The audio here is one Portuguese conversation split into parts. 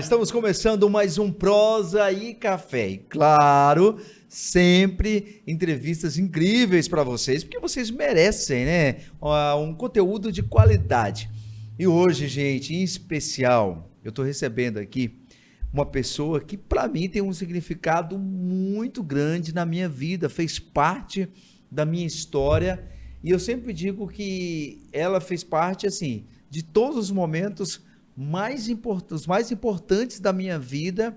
Estamos começando mais um Prosa e Café. E claro, sempre entrevistas incríveis para vocês, porque vocês merecem, né? Um conteúdo de qualidade. E hoje, gente, em especial, eu estou recebendo aqui uma pessoa que para mim tem um significado muito grande na minha vida, fez parte da minha história, e eu sempre digo que ela fez parte, assim, de todos os momentos os mais importantes da minha vida.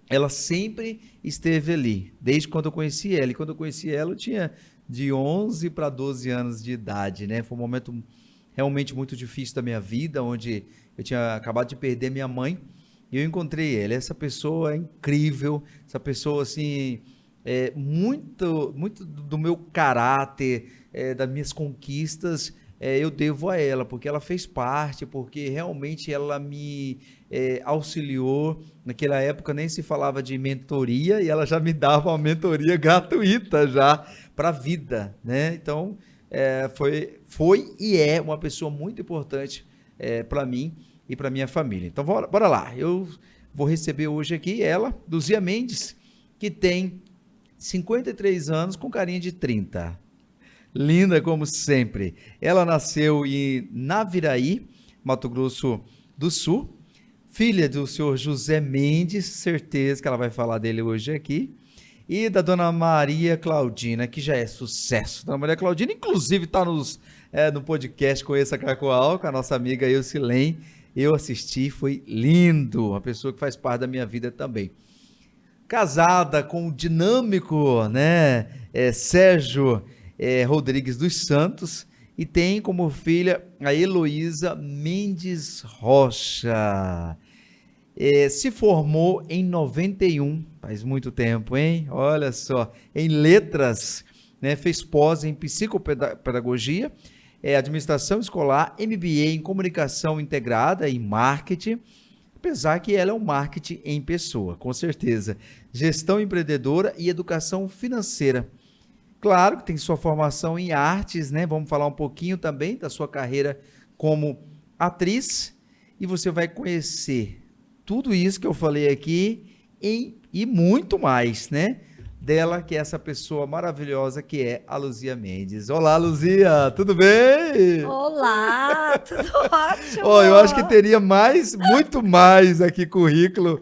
Ela sempre esteve ali, desde quando eu conheci ela. E quando eu conheci ela, eu tinha de 11 para 12 anos de idade, né? Foi um momento realmente muito difícil da minha vida, onde eu tinha acabado de perder minha mãe, e eu encontrei ela. Essa pessoa é incrível, essa pessoa, assim, muito do meu caráter, das minhas conquistas, eu devo a ela, porque ela fez parte, porque realmente ela me auxiliou. Naquela época nem se falava de mentoria, e ela já me dava uma mentoria gratuita já para a vida, né? Então, foi e é uma pessoa muito importante para mim e para minha família. Então, bora lá. Eu vou receber hoje aqui ela, Luzia Mendes, que tem 53 anos com carinha de 30. Linda como sempre. Ela nasceu em Naviraí, Mato Grosso do Sul, filha do senhor José Mendes, certeza que ela vai falar dele hoje aqui, e da dona Maria Claudina, que já é sucesso. Dona Maria Claudina, inclusive, está no podcast Conheça Cacoal, com a nossa amiga Eucilene. Eu assisti, foi lindo, uma pessoa que faz parte da minha vida também. Casada com o dinâmico, né, Sérgio Rodrigues dos Santos, e tem como filha a Heloísa Mendes Rocha. Se formou em 91, faz muito tempo, hein? Olha só, em letras, né? Fez pós em psicopedagogia, administração escolar, MBA em comunicação integrada e marketing, apesar que ela é um marketing em pessoa, com certeza. Gestão empreendedora e educação financeira. Claro que tem sua formação em artes, né? Vamos falar um pouquinho também da sua carreira como atriz, e você vai conhecer tudo isso que eu falei aqui e muito mais, né? Dela, que é essa pessoa maravilhosa que é a Luzia Mendes. Olá, Luzia, tudo bem? Olá, tudo ótimo. Eu acho que teria muito mais aqui currículo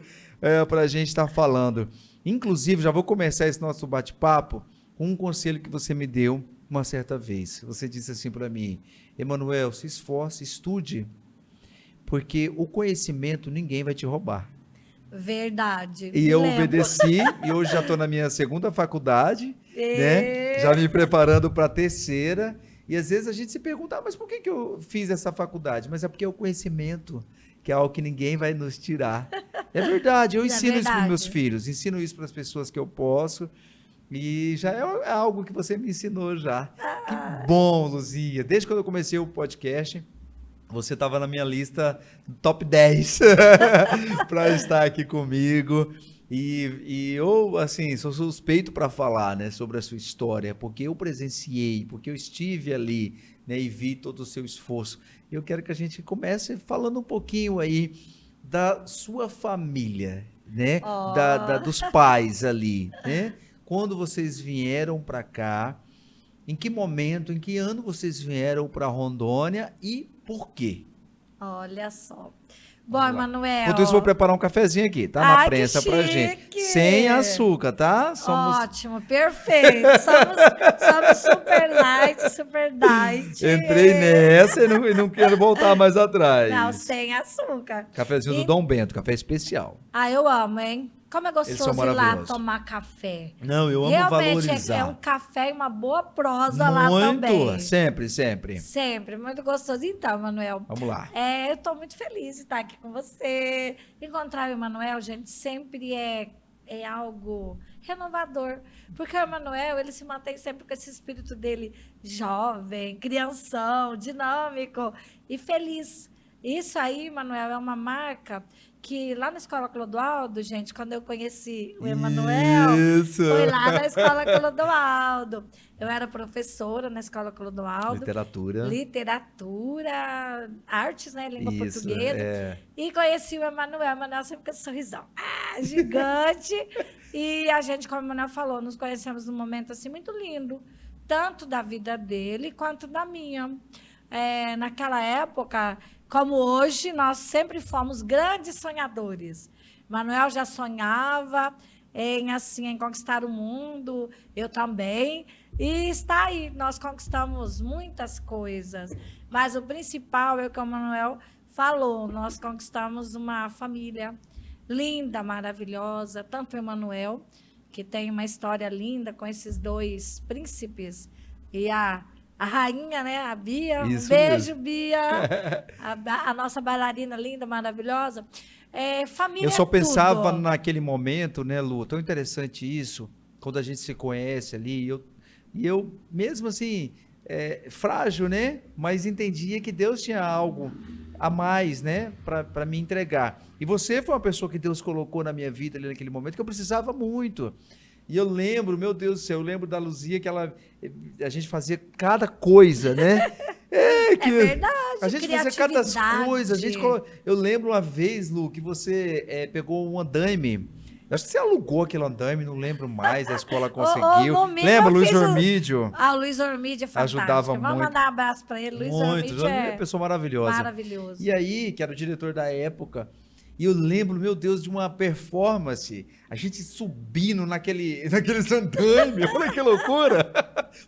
para a gente estar falando. Inclusive, já vou começar esse nosso bate-papo com um conselho que você me deu uma certa vez. Você disse assim para mim: Emanuel, se esforce, estude, porque o conhecimento ninguém vai te roubar. Verdade. E eu obedeci, e hoje já estou na minha segunda faculdade, né? Já me preparando para a terceira. E às vezes a gente se pergunta, mas por que eu fiz essa faculdade? Mas é porque é o conhecimento, que é algo que ninguém vai nos tirar. É verdade, eu ensino isso para os meus filhos, ensino isso para as pessoas que eu posso, e já é algo que você me ensinou já. Que bom, Luzia. Desde quando eu comecei o podcast, você estava na minha lista top 10 para estar aqui comigo. E eu, assim, sou suspeito para falar, né, sobre a sua história, porque eu presenciei, porque eu estive ali, né, e vi todo o seu esforço. Eu quero que a gente comece falando um pouquinho aí da sua família, né, dos pais ali, né? Quando vocês vieram para cá, em que momento, em que ano vocês vieram para Rondônia e por quê? Olha só. Bom, Emanuel. Enquanto isso, vou preparar um cafezinho aqui, tá? Na prensa pra gente. Sem açúcar, tá? Ótimo, perfeito. Somos super light, super diet. Entrei nessa e não quero voltar mais atrás. Não, sem açúcar. Cafezinho do Dom Bento, café especial. Eu amo, hein? Como é gostoso ir lá tomar café. Não, eu amo realmente valorizar. É um café e uma boa prosa lá também. Muito, sempre, sempre. Sempre, muito gostoso. Então, Emanuel. Vamos lá. Eu estou muito feliz de estar aqui com você. Encontrar o Emanuel, gente, sempre é algo renovador. Porque o Emanuel, ele se mantém sempre com esse espírito dele jovem, crianção, dinâmico e feliz. Isso aí, Manuel, é uma marca que lá na Escola Clodoaldo, gente, quando eu conheci o Emanuel, Isso. foi lá na Escola Clodoaldo. Eu era professora na Escola Clodoaldo, Literatura. literatura, artes, né, língua Isso, portuguesa, é. e conheci o Emanuel. O Emanuel sempre com esse sorrisão, gigante. E a gente, como o Emanuel falou, nos conhecemos num momento assim muito lindo, tanto da vida dele quanto da minha. Naquela época, como hoje, nós sempre fomos grandes sonhadores. Manuel já sonhava em conquistar o mundo, eu também. E está aí, nós conquistamos muitas coisas. Mas o principal é o que o Manuel falou, nós conquistamos uma família linda, maravilhosa, tanto o Emanuel, que tem uma história linda com esses dois príncipes, e a rainha, né, a Bia. Isso Um beijo, mesmo. Bia. A nossa bailarina linda, maravilhosa. Família Eu só é pensava tudo. naquele momento, né, Lu? Tão interessante isso, quando a gente se conhece ali. E eu mesmo assim, frágil, né? Mas entendia que Deus tinha algo a mais, né, para me entregar. E você foi uma pessoa que Deus colocou na minha vida ali naquele momento que eu precisava muito. E eu lembro, meu Deus do céu, eu lembro da Luzia que a gente fazia cada coisa, né? É verdade, A gente fazia cada criatividade. coisa. Eu lembro uma vez, Lu, que você pegou um andaime. Eu acho que você alugou aquele andaime, não lembro mais, a escola conseguiu. No mínimo, Lembra, eu Luiz fiz Ormídio? o Luiz Ormídio é Ajudava fantástico. Vamos muito. mandar um abraço para ele. Luiz Muito. Ormídio Luiz Ormídio é uma é pessoa maravilhosa. maravilhoso. E aí, que era o diretor da época, e eu lembro, meu Deus, de uma performance, a gente subindo naqueles andaime, olha que loucura!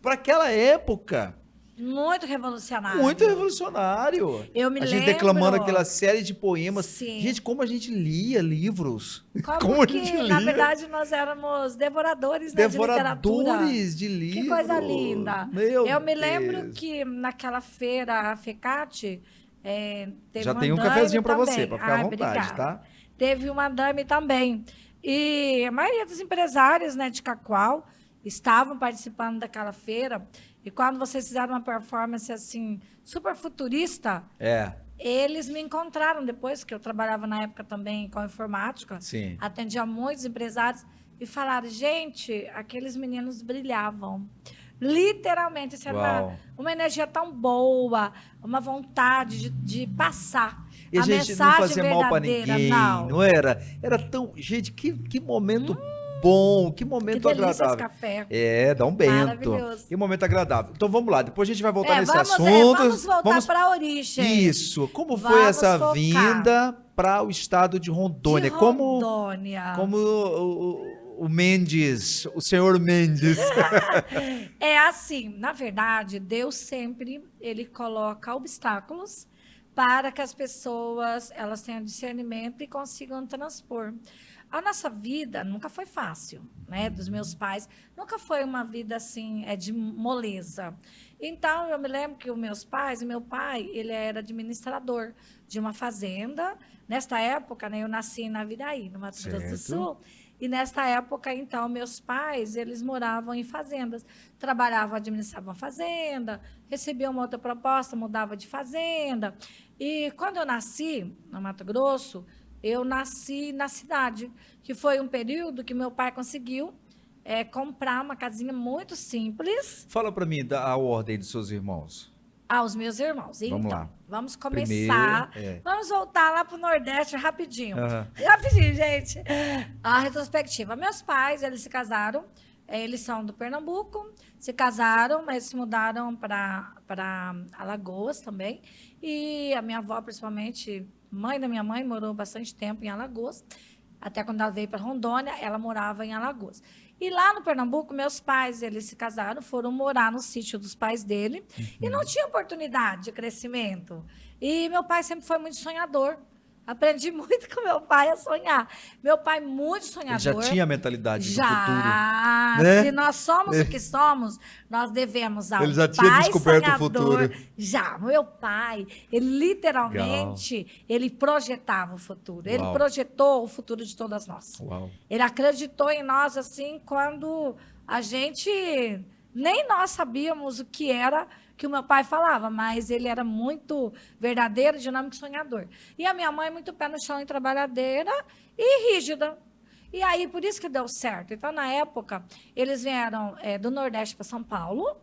Para aquela época. Muito revolucionário. Muito revolucionário. Eu me A gente lembro. declamando aquela série de poemas. Sim. Gente, como a gente lia livros. Como a que, gente na lia. verdade, nós éramos devoradores, né, de literatura. Devoradores de livros. Que coisa linda. Meu Eu me lembro Deus. que naquela feira, a FECAT, teve Já um tem um andaime cafezinho para também. você, para ficar à vontade, Obrigada. tá? Teve um andaime também. E a maioria dos empresários, né, de Cacoal estavam participando daquela feira. E quando vocês fizeram uma performance assim, super futurista, eles me encontraram depois, que eu trabalhava na época também com informática, Sim. atendia muitos empresários, e falaram, gente, aqueles meninos brilhavam. Literalmente, isso era uma energia tão boa, uma vontade de passar. E a gente não mensagem fazia mal para verdadeira, ninguém, não era? Era tão... Gente, que momento bom, que Que momento delícia esse agradável. café. Dá um bento. Maravilhoso. Que momento agradável. Então vamos lá, depois a gente vai voltar nesse vamos assunto. voltar para a origem. Isso. Como foi Vamos essa focar. vinda para o estado de Rondônia? De Rondônia. Como o Mendes, o senhor Mendes. É assim, na verdade, Deus sempre ele coloca obstáculos para que as pessoas elas tenham discernimento e consigam transpor. A nossa vida nunca foi fácil, né? Dos meus pais, nunca foi uma vida assim, de moleza. Então, eu me lembro que meu pai, ele era administrador de uma fazenda. Nesta época, né, eu nasci em Naviraí, no Mato Grosso do Sul. E nesta época, então, meus pais, eles moravam em fazendas. Trabalhavam, administravam a fazenda, recebiam uma outra proposta, mudava de fazenda. E quando eu nasci no Mato Grosso, eu nasci na cidade, que foi um período que meu pai conseguiu comprar uma casinha muito simples. Fala para mim a ordem dos seus irmãos. Aos meus irmãos. Vamos Então, lá. vamos começar. Primeiro, Vamos voltar lá para o Nordeste rapidinho. Aham. Rapidinho, gente. A retrospectiva. Meus pais, eles se casaram. Eles são do Pernambuco. Se casaram, mas se mudaram para Alagoas também. E a minha avó, principalmente, mãe da minha mãe, morou bastante tempo em Alagoas. Até quando ela veio para Rondônia, ela morava em Alagoas. E lá no Pernambuco, meus pais, eles se casaram, foram morar no sítio dos pais dele. E não tinha oportunidade de crescimento. E meu pai sempre foi muito sonhador. Aprendi muito com meu pai a sonhar. Meu pai muito sonhador. Ele já tinha a mentalidade do Já. futuro. Né? Se nós somos o que somos, nós devemos ao Ele já tinha pai descoberto o sonhador. futuro. Já. Meu pai, ele literalmente, ele projetava o futuro. Ele Uau. projetou o futuro de todas nós. Uau. Ele acreditou em nós, assim, quando a gente... Nem nós sabíamos o que era que o meu pai falava, mas ele era muito verdadeiro, dinâmico e sonhador. E a minha mãe, muito pé no chão e trabalhadeira e rígida. E aí, por isso que deu certo. Então, na época, eles vieram do Nordeste para São Paulo.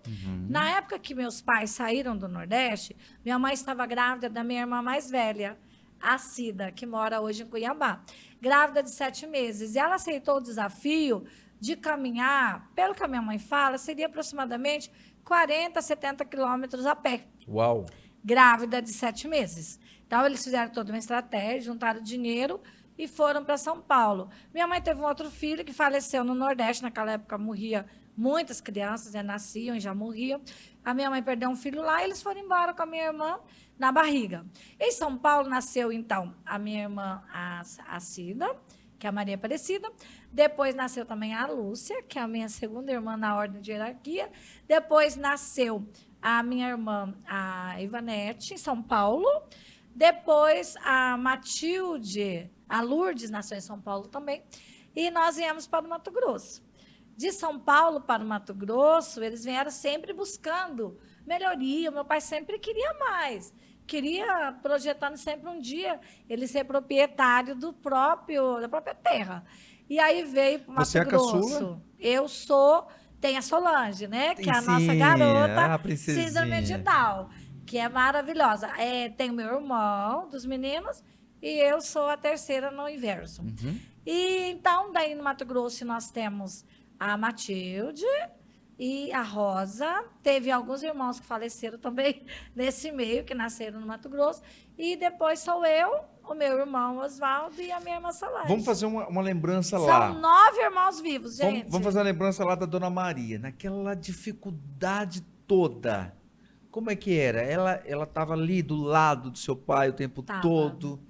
Na época que meus pais saíram do Nordeste, minha mãe estava grávida da minha irmã mais velha, a Cida, que mora hoje em Cuiabá. Grávida de 7 meses. E ela aceitou o desafio de caminhar, pelo que a minha mãe fala, seria aproximadamente 40, 70 quilômetros a pé. Uau! Grávida de 7 meses. Então, eles fizeram toda uma estratégia, juntaram dinheiro e foram para São Paulo. Minha mãe teve um outro filho que faleceu no Nordeste. Naquela época, morria muitas crianças, nasciam e já morriam. A minha mãe perdeu um filho lá e eles foram embora com a minha irmã na barriga. Em São Paulo nasceu, então, a minha irmã, a Cida, que é a Maria Aparecida. Depois nasceu também a Lúcia, que é a minha segunda irmã na ordem de hierarquia. Depois nasceu a minha irmã, a Ivanete, em São Paulo. Depois a Matilde, a Lourdes nasceu em São Paulo também. E nós viemos para o Mato Grosso. De São Paulo para o Mato Grosso, eles vieram sempre buscando melhoria. O meu pai sempre queria mais. Queria, projetando sempre um dia, ele ser proprietário da própria terra. E aí veio para o Mato Você é a Grosso. caçula? Eu sou, tem a Solange, né? Que é a nossa Sim, garota, a princesinha. síndrome de Down, que é maravilhosa. Tem o meu irmão, dos meninos, e eu sou a terceira no inverso. E então, daí no Mato Grosso, nós temos a Matilde e a Rosa. Teve alguns irmãos que faleceram também nesse meio, que nasceram no Mato Grosso. E depois sou eu, o meu irmão Oswaldo e a minha irmã Solange. Vamos fazer uma lembrança lá. São 9 irmãos vivos, gente. Vamos fazer uma lembrança lá da Dona Maria, naquela dificuldade toda. Como é que era? Ela estava ali do lado do seu pai o tempo todo.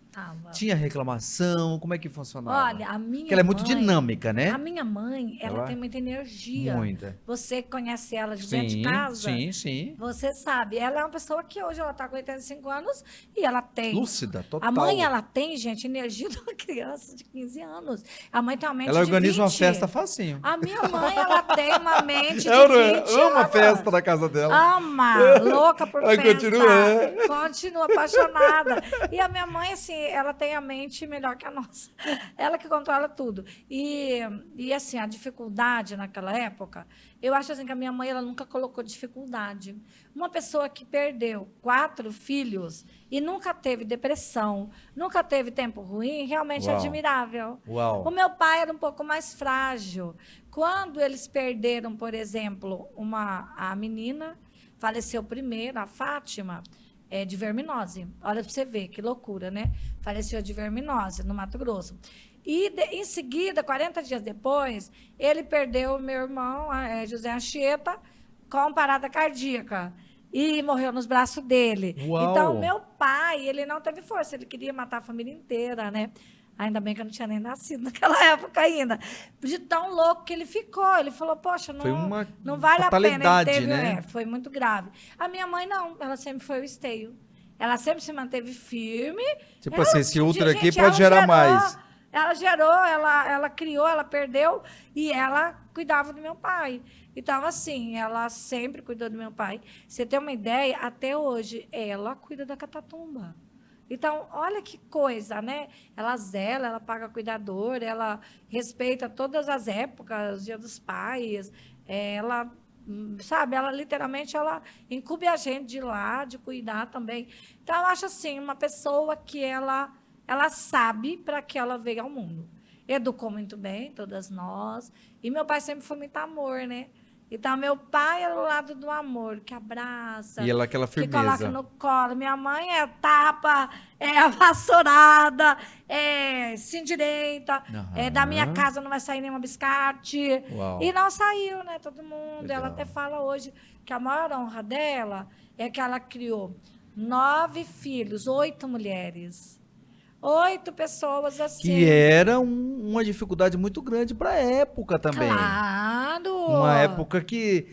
Tinha reclamação? Como é que funcionava? Olha, a minha Porque ela é muito dinâmica, né? A minha mãe, ela tem muita energia. Muita. Você conhece ela de dentro de casa? Sim. Você sabe. Ela é uma pessoa que hoje ela está com 85 anos e ela tem... Lúcida, total. A mãe, ela tem, gente, energia de uma criança de 15 anos. A mãe tem uma mente ela organiza de 20. uma festa facinho. A minha mãe, ela tem uma mente de 20 ama anos. festa na casa dela. Ama, louca por Ela festa. continua, apaixonada. E a minha mãe, assim, ela tem a mente melhor que a nossa. Ela que controla tudo. E assim, a dificuldade naquela época, eu acho assim que a minha mãe, ela nunca colocou dificuldade. Uma pessoa que perdeu 4 filhos e nunca teve depressão, nunca teve tempo ruim, realmente é admirável. Uau. O meu pai era um pouco mais frágil. Quando eles perderam, por exemplo, a menina, faleceu primeiro, a Fátima, de verminose. Olha para você ver, que loucura, né? Faleceu de verminose no Mato Grosso. E, em seguida, 40 dias depois, ele perdeu o meu irmão, José Anchieta, com parada cardíaca. E morreu nos braços dele. Uau. Então, meu pai, ele não teve força, ele queria matar a família inteira, né? Ainda bem que eu não tinha nem nascido naquela época ainda. De tão louco que ele ficou. Ele falou, poxa, não vale a pena. Ele teve, né? Foi muito grave. A minha mãe, não. Ela sempre foi o esteio. Ela sempre se manteve firme. Tipo assim, esse útero aqui pode gerar mais. Ela gerou, ela criou, ela perdeu e ela cuidava do meu pai. Então, assim, ela sempre cuidou do meu pai. Você tem uma ideia, até hoje, ela cuida da Catatumba. Então, olha que coisa, né? Ela zela, ela paga cuidador, ela respeita todas as épocas, Dia dos Pais, ela, sabe, ela literalmente, ela incube a gente de ir lá, de cuidar também. Então, eu acho assim, uma pessoa que ela sabe para que ela veio ao mundo. Educou muito bem, todas nós, e meu pai sempre foi muito amor, né? Então, meu pai é o lado do amor, que abraça, e ela aquela firmeza. Que coloca no colo. Minha mãe é tapa, a vassourada, se endireita, da minha casa não vai sair nenhuma biscate. Uau. E não saiu, né, todo mundo. Legal. Ela até fala hoje que a maior honra dela é que ela criou 9 filhos, 8 mulheres. 8 pessoas assim. Que era uma dificuldade muito grande para a época também. Claro! Uma época que...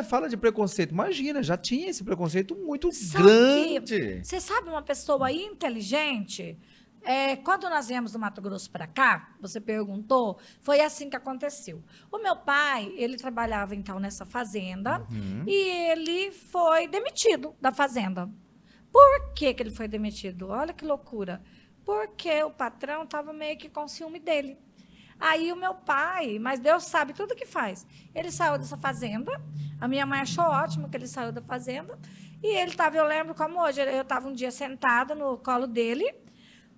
fala de preconceito. Imagina, já tinha esse preconceito muito grande. Você sabe uma pessoa inteligente? Quando nós viemos do Mato Grosso para cá, você perguntou, foi assim que aconteceu. O meu pai, ele trabalhava então nessa fazenda e ele foi demitido da fazenda. Por que que ele foi demitido? Olha que loucura. Porque o patrão estava meio que com ciúme dele. Aí o meu pai, mas Deus sabe tudo que faz. Ele saiu dessa fazenda, a minha mãe achou ótimo que ele saiu da fazenda, e ele estava, eu lembro como hoje, eu estava um dia sentada no colo dele,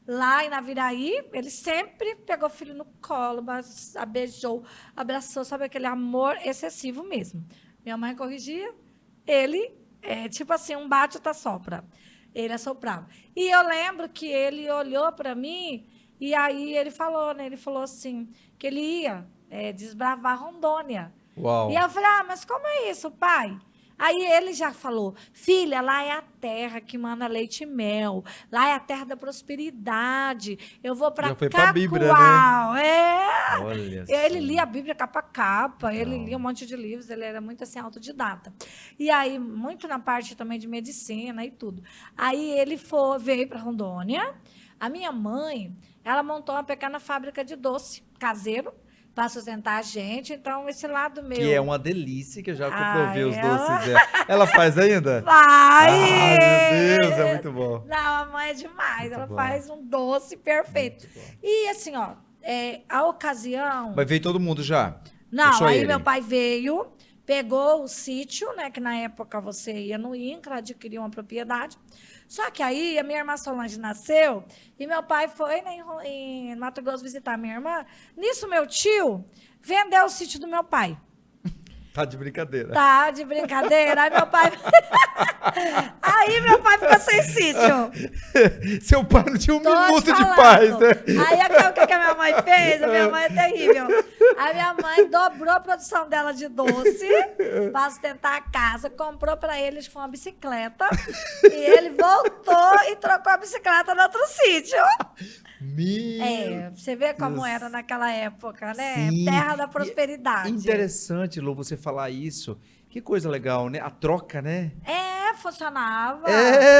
lá em Naviraí, ele sempre pegou o filho no colo, beijou, abraçou, sabe aquele amor excessivo mesmo. Minha mãe corrigia, ele, tipo assim, um bate outra sopra. Ele assoprava. E eu lembro que ele olhou para mim e aí ele falou, né? Ele falou assim, que ele ia desbravar Rondônia. Uau. E eu falei, mas como é isso, pai? Aí ele já falou, filha, lá é a terra que manda leite e mel, lá é a terra da prosperidade, eu vou para Cacoal. Olha ele lia a Bíblia capa a capa, ele lia um monte de livros, ele era muito assim autodidata. E aí, muito na parte também de medicina e tudo. Aí ele veio para Rondônia, a minha mãe, ela montou uma pequena fábrica de doce caseiro, para sustentar a gente, então esse lado meu... Que é uma delícia, que eu já comprovei os doces dela. Ela faz ainda? Vai! Meu Deus, é muito bom. Não, a mãe é demais, muito ela bom. Faz um doce perfeito. E assim, a ocasião... Mas veio todo mundo já? Não, aí meu pai veio, pegou o sítio, né, que na época você ia no INCRA, adquirir uma propriedade. Só que aí a minha irmã Solange nasceu e meu pai foi, né, em Mato Grosso visitar a minha irmã. Nisso, meu tio vendeu o sítio do meu pai. Tá de brincadeira. Tá de brincadeira. Aí meu pai ficou sem sítio. Seu pai não tinha um minuto de paz, né? Aí o que a minha mãe fez? A minha mãe é terrível. A minha mãe dobrou a produção dela de doce para sustentar a casa, comprou para eles uma bicicleta e ele voltou e trocou a bicicleta no outro sítio. Você vê como era naquela época, né? Sim. Terra da prosperidade. Interessante, Lu, você falar isso. Que coisa legal, né? A troca, né? Funcionava.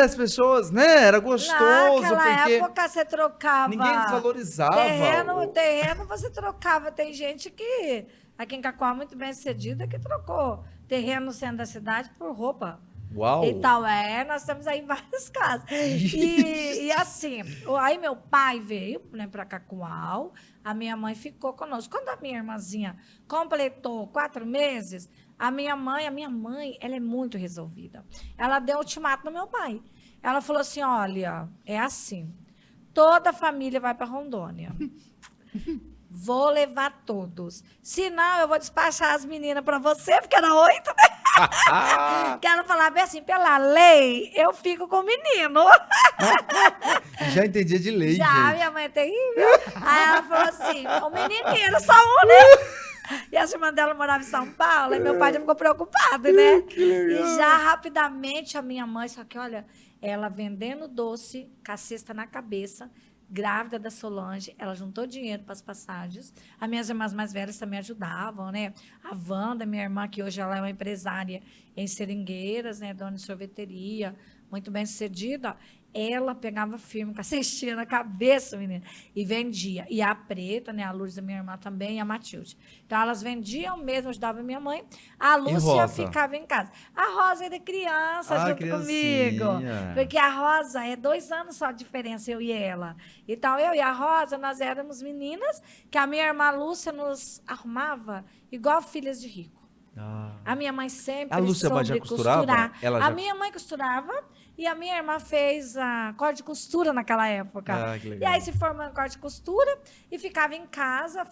As pessoas, né? Era gostoso. Naquela porque época você trocava. ninguém desvalorizava. Terreno você trocava. Tem gente que, aqui em Cacoal, muito bem sucedida, que trocou terreno no centro da cidade por roupa. Uau! E tal, nós temos aí vários casos. E assim, aí meu pai veio, né, para Cacoal, a minha mãe ficou conosco. Quando a minha irmãzinha completou 4 meses, a minha mãe, ela é muito resolvida. Ela deu ultimato no meu pai. Ela falou assim, olha, é assim, toda a família vai para Rondônia. Vou levar todos. Se não, eu vou despachar as meninas para você, porque era 8, né? Que ela falava bem assim, pela lei, eu fico com o menino. Já entendia de lei, Já, gente. minha mãe é terrível. Aí ela falou assim, o menininho, só um, né? E a irmã dela morava em São Paulo, e meu pai já ficou preocupado, né? E já rapidamente a minha mãe, só que olha, ela vendendo doce, com a cesta na cabeça, grávida da Solange, ela juntou dinheiro para as passagens. As minhas irmãs mais velhas também ajudavam, né? A Wanda, minha irmã, que hoje ela é uma empresária em Seringueiras, né? Dona de sorveteria, muito bem sucedida. Ela pegava firme com a cestinha na cabeça, menina, e vendia. E a Preta, né? A Lourdes, a minha irmã também, e a Matilde. Então, elas vendiam mesmo, ajudavam a minha mãe. A Lúcia ficava em casa. A Rosa era criança junto comigo. Porque a Rosa é 2 anos só de diferença, eu e ela. Então, eu e a Rosa, nós éramos meninas que a minha irmã Lúcia nos arrumava igual filhas de rico. A minha mãe sempre soube costurar. A minha mãe costurava e a minha irmã fez a corte de costura naquela época. Que legal. E aí se formou em corte de costura e ficava em casa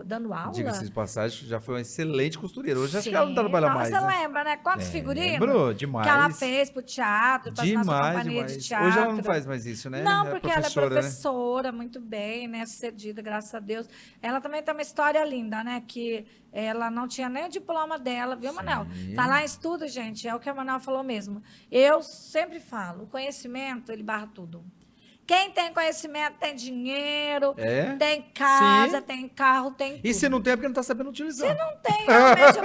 dando aula. Diga-se de passagem, já foi uma excelente costureira. Hoje acho que ela não trabalha mais. Você lembra, né? Quantos figurinos? Lembro, demais. Que ela fez pro teatro, pra nossa companhia de teatro. Hoje ela não faz mais isso, né? Não, porque ela é professora, né? Muito bem, né? Sucedida, graças a Deus. Ela também tem uma história linda, né? Que ela não tinha nem o diploma dela, viu, Manel? Falar em estudo, gente, é o que a Manel falou mesmo. Eu sempre falo, o conhecimento, ele barra tudo. Quem tem conhecimento tem dinheiro, tem casa, tem carro, tem tudo. E se não tem é porque não está sabendo utilizar. Se não tem, realmente,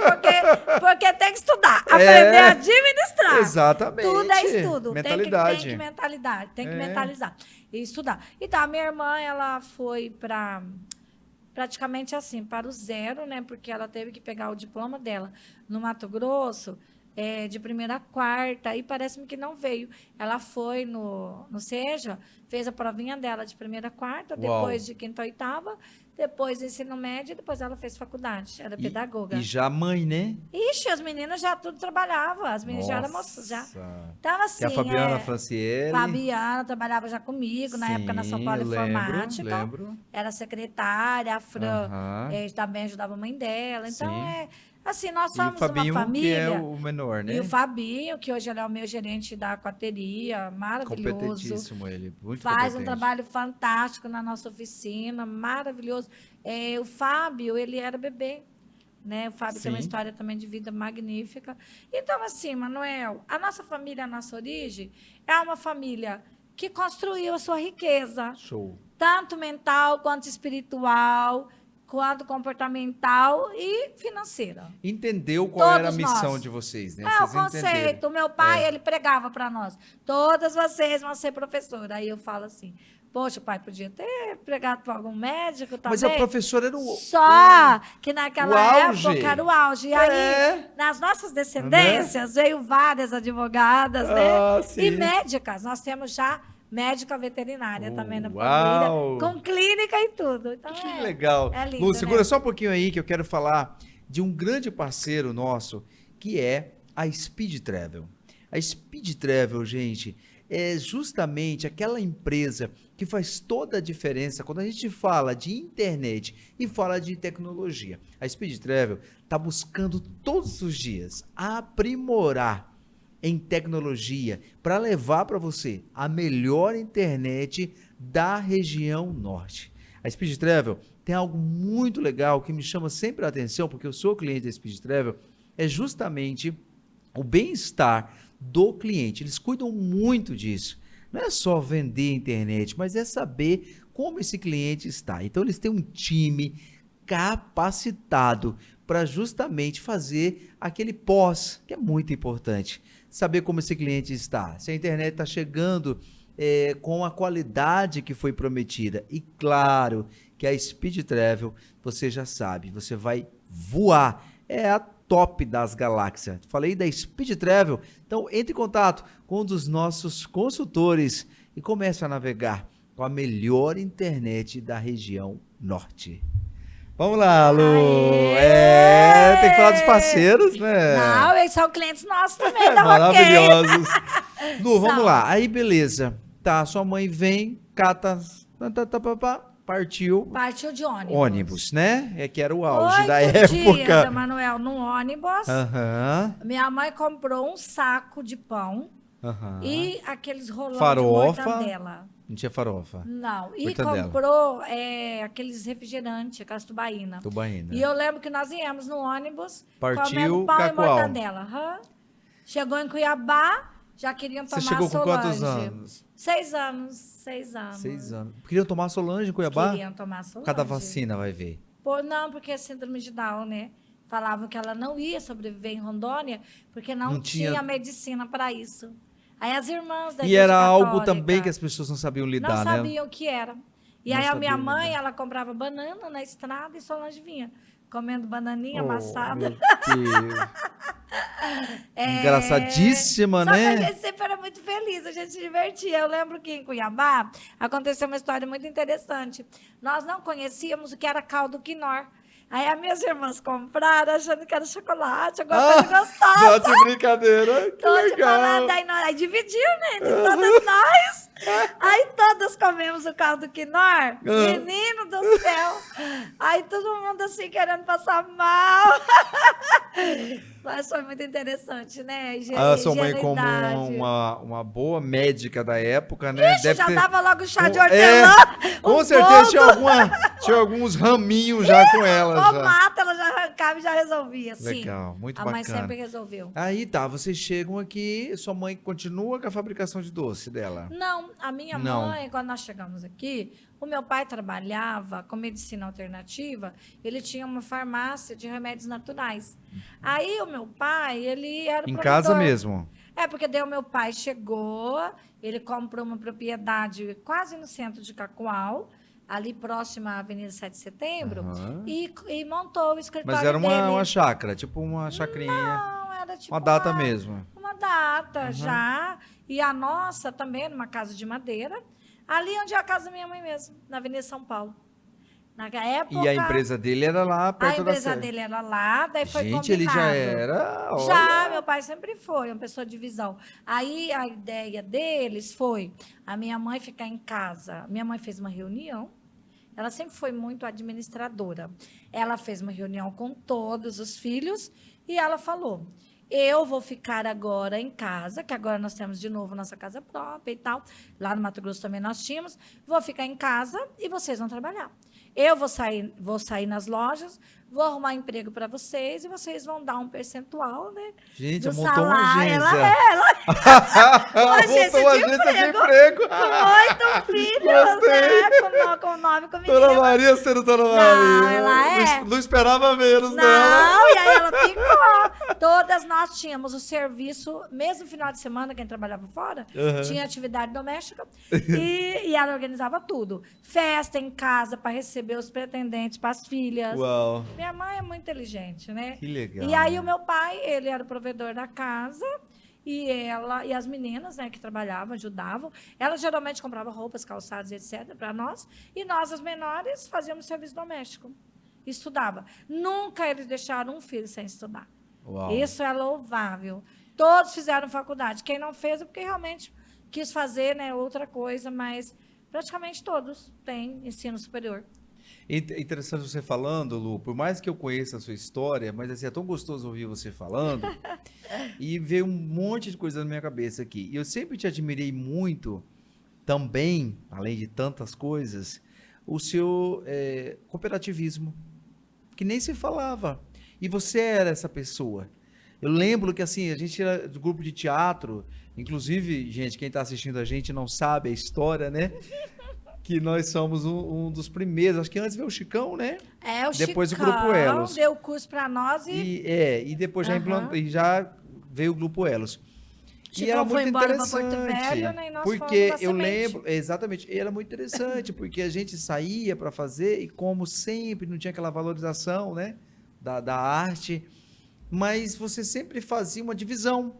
porque tem que estudar, aprender a administrar. estudar. Exatamente. Tudo é estudo. Mentalidade. Tem que mentalidade, tem que É. mentalizar e estudar. Então, a minha irmã, ela foi para praticamente assim, para o zero, né? Porque ela teve que pegar o diploma dela no Mato Grosso, de primeira a quarta, e parece-me que não veio. Ela foi no SEJA, fez a provinha dela de primeira a quarta, Uau. depois de quinta a oitava, depois ensino médio, e depois ela fez faculdade, era pedagoga. E já mãe, né? Ixi, as meninas já tudo trabalhavam, as meninas já eram moças, já. Então, assim, Que a Fabiana Franciele. Fabiana trabalhava já comigo, na época na São Paulo eu Informática. lembro. Era secretária, a Fran Aham. também ajudava a mãe dela. Então, Sim. assim, nós E o somos uma Fabinho, que é família. o menor, né? E o Fabinho, que hoje ele é o meu gerente da aquateria, maravilhoso. Competentíssimo ele, muito Faz um competente. trabalho fantástico na nossa oficina, maravilhoso. O Fábio, ele era bebê, né? O Fábio tem uma Sim. história também de vida magnífica. Então, assim, Manuel, a nossa família, a nossa origem, é uma família que construiu a sua riqueza, Show. tanto mental quanto espiritual, quanto comportamental e financeira. Entendeu qual era a Todos missão nós. de vocês, né? É o Vocês entenderam. conceito. O meu pai, É. ele pregava para nós. Todas vocês vão ser professora. Aí eu falo assim, poxa, o pai podia ter pregado para algum médico também. Mas a professora era Só que naquela o auge. época era o auge. E aí, nas nossas descendências, veio várias advogadas, né? sim. E médicas. Nós temos já médica veterinária também na Uau. família, com clínica e tudo. Então, Que legal. É lindo, Lu, segura né? só um pouquinho aí que eu quero falar de um grande parceiro nosso, que é a Speed Travel. A Speed Travel, gente, é justamente aquela empresa que faz toda a diferença quando a gente fala de internet e fala de tecnologia. A Speed Travel está buscando todos os dias aprimorar em tecnologia para levar para você a melhor internet da região norte. A Speed Travel tem algo muito legal que me chama sempre a atenção, porque eu sou cliente da Speed Travel, é justamente o bem-estar do cliente. Eles cuidam muito disso. Não é só vender internet, mas é saber como esse cliente está. Então, eles têm um time capacitado para justamente fazer aquele pós, que é muito importante. Saber como esse cliente está. Se a internet está chegando com a qualidade que foi prometida. E claro que a Speed Travel, você já sabe, você vai voar. É a top das galáxias. Falei da Speed Travel, então entre em contato com um dos nossos consultores e comece a navegar com a melhor internet da região norte. Vamos lá, Lu. Aê! Tem que falar dos parceiros, né? Não, eles são clientes nossos também, da Maravilhosos. Lu, vamos São. lá. Aí, beleza. Tá, sua mãe vem, cata, partiu. Partiu de ônibus. Ônibus, né? É que era o auge da 8 época. dias, Emanuel, num ônibus. Aham, Minha mãe comprou um saco de pão aham. e aqueles rolões Farofa. de mortadela. Não tinha farofa. Não, e Mortadela. comprou aqueles refrigerantes, aquelas tubaína. Tubaína. E eu lembro que nós íamos no ônibus Partiu comendo pão e Cacoal. mortadela. Aham. Chegou em Cuiabá, já queriam Você tomar chegou com Solange. quantos anos? 6 anos, 6 anos. 6 anos. Queriam tomar Solange em Cuiabá? Queriam tomar Solange. Cada vacina, vai ver. Não, porque é síndrome de Down, né? Falavam que ela não ia sobreviver em Rondônia, porque não tinha medicina para isso. Aí as irmãs da E Igreja era algo Católica também que as pessoas não sabiam lidar, não né? sabiam o que era. E Não aí a minha sabiam mãe, lidar. ela comprava banana na estrada e Solange vinha comendo bananinha Oh, amassada. meu Deus. Engraçadíssima, Só que a né? gente sempre era muito feliz, a gente se divertia. Eu lembro que em Cuiabá aconteceu uma história muito interessante. Nós não conhecíamos o que era caldo quinor. Aí as minhas irmãs compraram achando que era chocolate, alguma coisa gostosa. Não, que brincadeira. Que Tô te legal. falando, aí dividiu, né? Entre todas nós. Aí todas comemos o caldo quinor. Menino do céu. Aí todo mundo assim querendo passar mal. Mas foi muito interessante, né? A sua mãe, como Ingenuidade. uma boa médica da época, né? Ixi, já dava logo chá de Com- hortelã. Com um certeza boldo. tinha alguns raminhos já com ela. Ou Já. mata, ela já arrancava e já resolvia. Sim. Legal, muito A mãe bacana. sempre resolveu. Aí tá, vocês chegam aqui, sua mãe continua com a fabricação de doce dela. Não, a minha Não. mãe, quando nós chegamos aqui, o meu pai trabalhava com medicina alternativa, ele tinha uma farmácia de remédios naturais. Aí o meu pai, ele era Em produtor. casa mesmo. É, porque daí o meu pai chegou, ele comprou uma propriedade quase no centro de Cacoal, ali próximo à Avenida 7 de Setembro, Aham. e montou o Mas escritório era uma dele. chácara, tipo uma chacrinha, Não, era uma tipo data mesmo. uma data Aham. já. E a nossa também, numa casa de madeira, ali onde é a casa da minha mãe mesmo, na Avenida São Paulo. Na E a época, empresa dele era lá a perto da empresa sede. dele era lá, daí foi Gente, ele já combinado. era, Já, meu olha. pai sempre foi uma pessoa de visão. Aí a ideia deles foi a minha mãe ficar em casa. Minha mãe fez uma reunião. Ela sempre foi muito administradora. Ela fez uma reunião com todos os filhos e ela falou: eu vou ficar agora em casa, que agora nós temos de novo nossa casa própria e tal. Lá no Mato Grosso também nós tínhamos. Vou ficar em casa e vocês vão trabalhar. Eu vou sair nas lojas, vou arrumar emprego para vocês e vocês vão dar um percentual, né, Gente, do montou uma salário. agência. Uma agência Montou uma de agência de emprego. emprego. Com 8 filhos, Gostei. né? Com 9 com Dona menina. Maria sendo Dona Não, Maria. ela é. Não esperava menos dela. Não, e aí ela ficou. Todas nós tínhamos o serviço, mesmo final de semana, quem trabalhava fora, Aham. tinha atividade doméstica e ela organizava tudo. Festa em casa para receber os pretendentes, para as filhas. Uau, Minha mãe é muito inteligente, né? que legal. E aí o meu pai, ele era o provedor da casa. E ela e as meninas, né, que trabalhavam, ajudavam, elas geralmente compravam roupas, calçados, etc, para nós, e nós, as menores, fazíamos serviço doméstico. Estudava. Nunca eles deixaram um filho sem estudar. Uau. Isso é louvável. Todos fizeram faculdade. Quem não fez é porque realmente quis fazer, né, outra coisa, mas praticamente todos têm ensino superior. Interessante você falando, Lu, por mais que eu conheça a sua história, mas assim, é tão gostoso ouvir você falando e ver um monte de coisa na minha cabeça aqui. E eu sempre te admirei muito também, além de tantas coisas, o seu cooperativismo, que nem se falava. E você era essa pessoa. Eu lembro que assim, a gente era do grupo de teatro, inclusive, gente, quem está assistindo a gente não sabe a história, né? Que nós somos um dos primeiros, acho que antes veio o Chicão, né? É, o Depois o Chicão Grupo Elos. deu curso para nós E depois já, Aham. e já veio o Grupo Elos. E Chicão era foi muito embora para Porto interessante, Velho, né, e nós porque fomos pra eu Semente. lembro, exatamente, e era muito interessante, porque a gente saía para fazer e como sempre não tinha aquela valorização, né, da arte, mas você sempre fazia uma divisão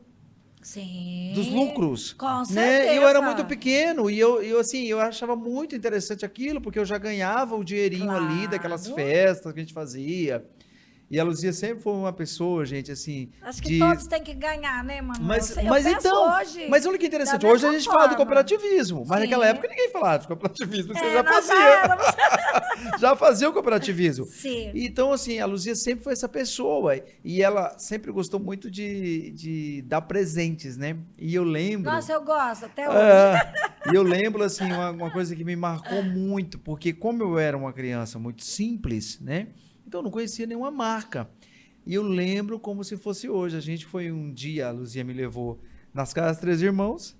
Sim. dos lucros, Com né? certeza. Eu era muito pequeno e eu assim, eu achava muito interessante aquilo, porque eu já ganhava o dinheirinho ali daquelas Claro. festas que a gente fazia. E a Luzia sempre foi uma pessoa, gente, assim, Acho que de todos têm que ganhar, né, Manuel? mas, Eu mas penso então, hoje mas olha que interessante, da hoje a mesma gente fala do forma. cooperativismo, mas naquela Sim. época ninguém falava de cooperativismo, você É, já nós fazia, éramos. já fazia o cooperativismo. Sim. Então, assim, a Luzia sempre foi essa pessoa, e ela sempre gostou muito de dar presentes, né? E eu lembro... Nossa, eu gosto até hoje. E eu lembro, assim, uma coisa que me marcou muito, porque como eu era uma criança muito simples, né? Então eu não conhecia nenhuma marca. E eu lembro como se fosse hoje. A gente foi um dia, a Luzia me levou nas Casas Três Irmãos,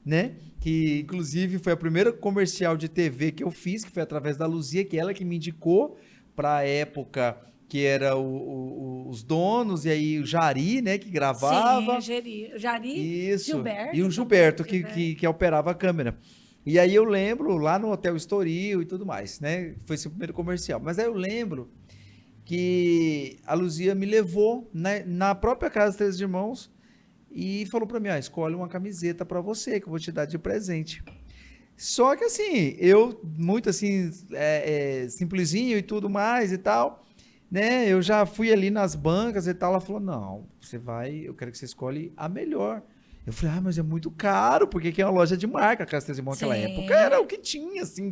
né? Que inclusive foi a primeira comercial de TV que eu fiz, que foi através da Luzia, que ela que me indicou para a época que era os donos, e aí o Jari, né, que gravava. Sim, Jari, Isso. Gilberto. E o Gilberto, que operava a câmera. E aí eu lembro, lá no Hotel Estoril e tudo mais, né? Foi esse o primeiro comercial. Mas aí eu lembro que a Luzia me levou na própria Casa dos Três Irmãos e falou para mim, escolhe uma camiseta para você, que eu vou te dar de presente. Só que assim, eu muito assim, simplesinho e tudo mais e tal, né? Eu já fui ali nas bancas e tal, ela falou, não, eu quero que você escolhe a melhor. Eu falei, mas é muito caro, porque aqui é uma loja de marca, a Casa dos Três Irmãos naquela Sim. época era o que tinha, assim,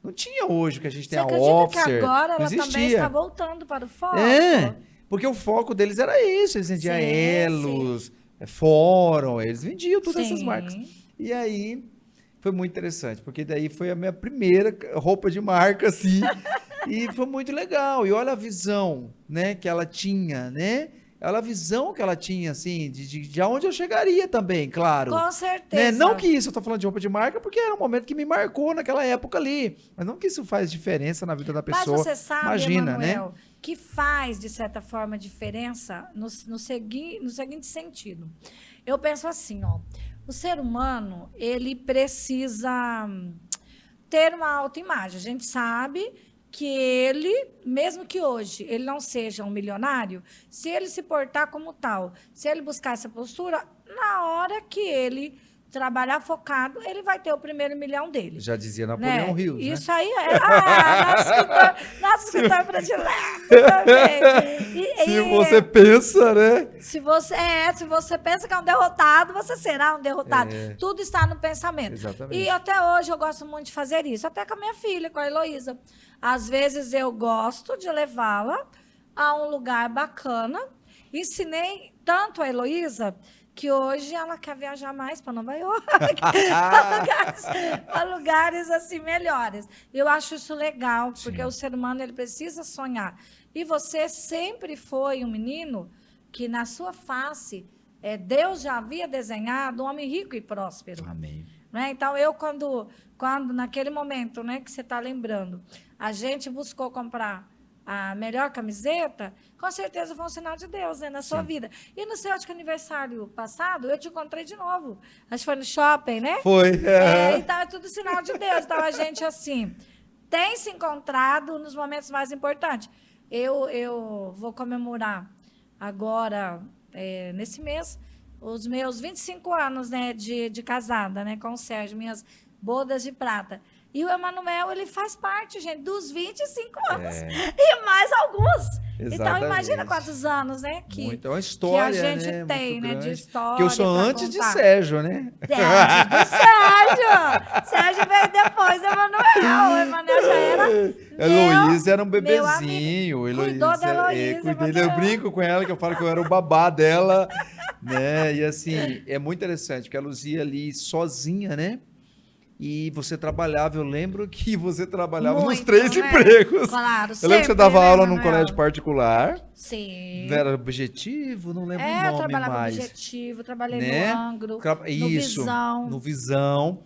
não tinha hoje o que a gente tem Você a acredita Officer, que agora não ela também existia. está voltando para o foco? Porque o foco deles era isso, eles vendiam Sim, Elos, Fórum, eles vendiam todas essas Sim. marcas. E aí foi muito interessante, porque daí foi a minha primeira roupa de marca, assim, e foi muito legal. E olha a visão, né, que ela tinha, né, a visão que ela tinha, assim, de aonde eu chegaria também, claro. Com Né? certeza. Não que isso, eu tô falando de roupa de marca, porque era um momento que me marcou naquela época ali. Mas não que isso faz diferença na vida da pessoa. Mas você sabe, Imagina, Emanuel, né? que faz, de certa forma, diferença no seguinte sentido. Eu penso assim, ó, o ser humano, ele precisa ter uma autoimagem. A gente sabe que ele, mesmo que hoje ele não seja um milionário, se ele se portar como tal, se ele buscar essa postura, na hora que ele trabalhar focado, ele vai ter o primeiro milhão dele. Já dizia Napoleão Hill, né? Isso aí é. Nosso escritor predileto também. Se você pensa, né? Se você pensa que é um derrotado, você será um derrotado. Tudo está no pensamento. Exatamente. E até hoje eu gosto muito de fazer isso, até com a minha filha, com a Heloísa. Às vezes eu gosto de levá-la a um lugar bacana. Ensinei tanto a Heloísa que hoje ela quer viajar mais para Nova York, para lugares assim melhores. Eu acho isso legal, porque o ser humano ele precisa sonhar. E você sempre foi um menino que na sua face Deus já havia desenhado um homem rico e próspero. Amém. Né? Então, eu, quando naquele momento, né, que você está lembrando, a gente buscou comprar a melhor camiseta, com certeza foi um sinal de Deus, né, na sua vida. E no seu, acho que aniversário passado, eu te encontrei de novo. Acho que foi no shopping, né? Foi. Então, é tudo sinal de Deus. Então, a gente, assim, tem se encontrado nos momentos mais importantes. Eu vou comemorar agora, nesse mês, os meus 25 anos, né, de casada, né, com o Sérgio, minhas bodas de prata. E o Emanuel, ele faz parte, gente, dos 25 anos. E mais alguns. Exatamente. Então, imagina quantos anos, né? É uma história, que a gente né? tem, Muito né? grande. De história. Que eu sou antes de Sérgio, né? Antes do Sérgio. Sérgio veio depois do Emanuel. O Emanuel já era. Heloísa era um bebezinho. Cuidou da Heloísa. Eu brinco com ela, que eu falo que eu era o babá dela. Né? E assim, é muito interessante, porque a Luzia ali sozinha, né? E você trabalhava, eu lembro que você trabalhava nos Muito, 3 né? empregos. Claro, Eu lembro que você dava né, aula num Emanuel? colégio particular. Sim. Era Objetivo, não lembro o eu nome trabalhava mais. no Objetivo, trabalhei Né? no Angro, Isso, no Visão. no Visão.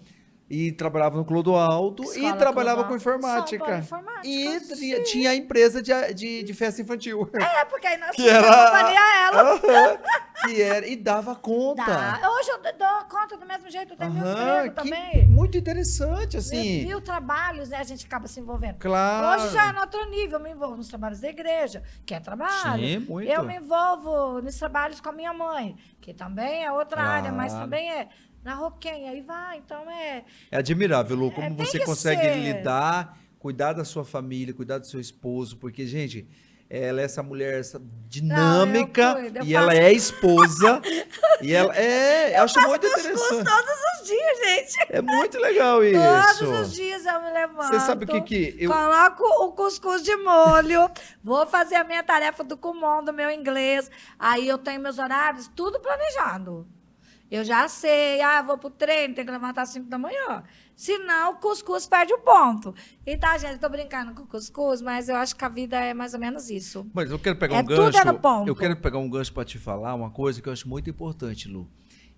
E trabalhava no Clodoaldo e Escola trabalhava Clodoaldo. com informática. São Paulo Informática, E sim. tinha a empresa de festa infantil. Porque aí nós Que era- acompanhar ela. Que era, e dava conta. Hoje eu dou conta do mesmo jeito, eu tenho meu Aham, emprego que também. muito interessante, assim. Mil trabalhos, né, a gente acaba se envolvendo. Claro. Hoje já é no outro nível, eu me envolvo nos trabalhos da igreja, que é trabalho. Sim, muito. Eu me envolvo nos trabalhos com a minha mãe, que também é outra área, mas Claro. também é na Roquenha, aí vai, então É admirável, Lu, como tem você que consegue ser. lidar, cuidar da sua família, cuidar do seu esposo, porque, gente, ela é essa mulher dinâmica, Não, eu cuido, eu e faço- ela é esposa, e ela eu acho muito cuscuz interessante. todos os dias, gente. É muito legal isso. Todos os dias eu me levanto. Você sabe o que eu... Coloco o cuscuz de molho, vou fazer a minha tarefa do Kumon, do meu inglês. Aí eu tenho meus horários, tudo planejado. Eu já sei, vou pro treino, tenho que levantar às 5 da manhã. Senão, o cuscuz perde o ponto. Então, gente, tô brincando com o cuscuz, mas eu acho que a vida é mais ou menos isso. Mas eu quero pegar É um tudo gancho. no ponto. Eu quero pegar um gancho para te falar uma coisa que eu acho muito importante, Lu.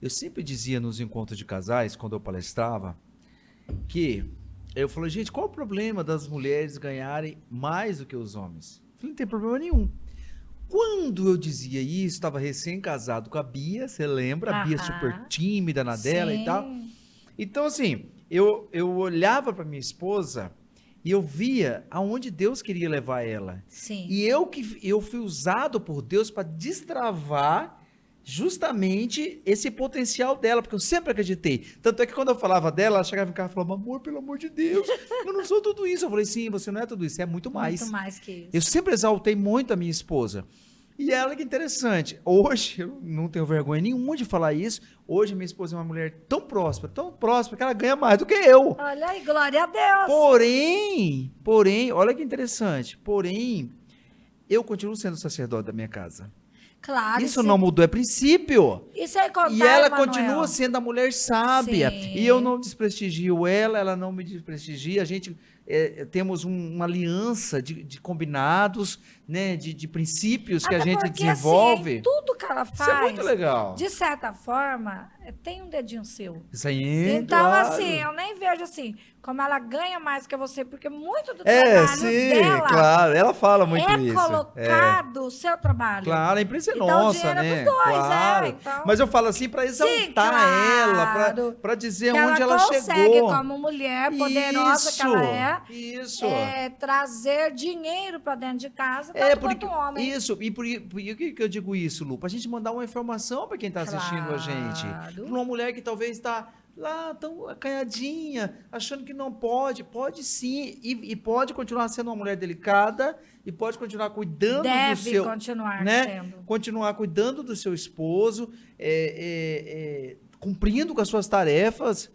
Eu sempre dizia nos encontros de casais, quando eu palestrava, que eu falei, gente, qual o problema das mulheres ganharem mais do que os homens? Eu falei, não tem problema nenhum. Quando eu dizia isso, estava recém-casado com a Bia, você lembra? A Bia Aham. super tímida na dela e Sim. tal. Então, assim, eu olhava para minha esposa e eu via aonde Deus queria levar ela. Sim. E eu fui usado por Deus para destravar justamente esse potencial dela, porque eu sempre acreditei. Tanto é que quando eu falava dela, ela chegava em casa e falava, amor, pelo amor de Deus, eu não sou tudo isso. Eu falei, sim, você não é tudo isso, é muito mais. Muito mais que isso. Eu sempre exaltei muito a minha esposa. E ela, que interessante, hoje, eu não tenho vergonha nenhuma de falar isso, hoje minha esposa é uma mulher tão próspera, que ela ganha mais do que eu. Olha aí, glória a Deus. Porém, olha que interessante, porém, eu continuo sendo sacerdote da minha casa. Claro. Isso não mudou, é princípio. Isso é contar, E ela Emanuel. continua sendo a mulher sábia. Sim. E eu não desprestigio ela não me desprestigia. A gente temos uma aliança de combinados, né, de princípios que Até a gente porque, desenvolve. assim, tudo que ela Isso é muito faz, legal. de certa forma, tem um dedinho seu. Isso aí, Então, claro. assim, eu nem vejo assim, como ela ganha mais que você, porque muito do É, trabalho sim, dela claro. Ela fala muito é isso. colocado o seu trabalho. Claro, a empresa é Então, o nossa, dinheiro é né? dos dois, claro. então... Mas eu falo assim para exaltar claro. ela, para dizer que onde ela consegue, chegou. como mulher poderosa que ela Isso. trazer dinheiro para dentro de casa, tanto porque quanto homem. isso. E por que eu digo isso, Lu? Pra gente mandar uma informação para quem tá assistindo a gente. Claro. Pra uma mulher que talvez está lá tão acanhadinha, achando que não pode. Pode sim. E pode continuar sendo uma mulher delicada e pode continuar cuidando do seu... Deve continuar né? sendo. Continuar cuidando do seu esposo, cumprindo com as suas tarefas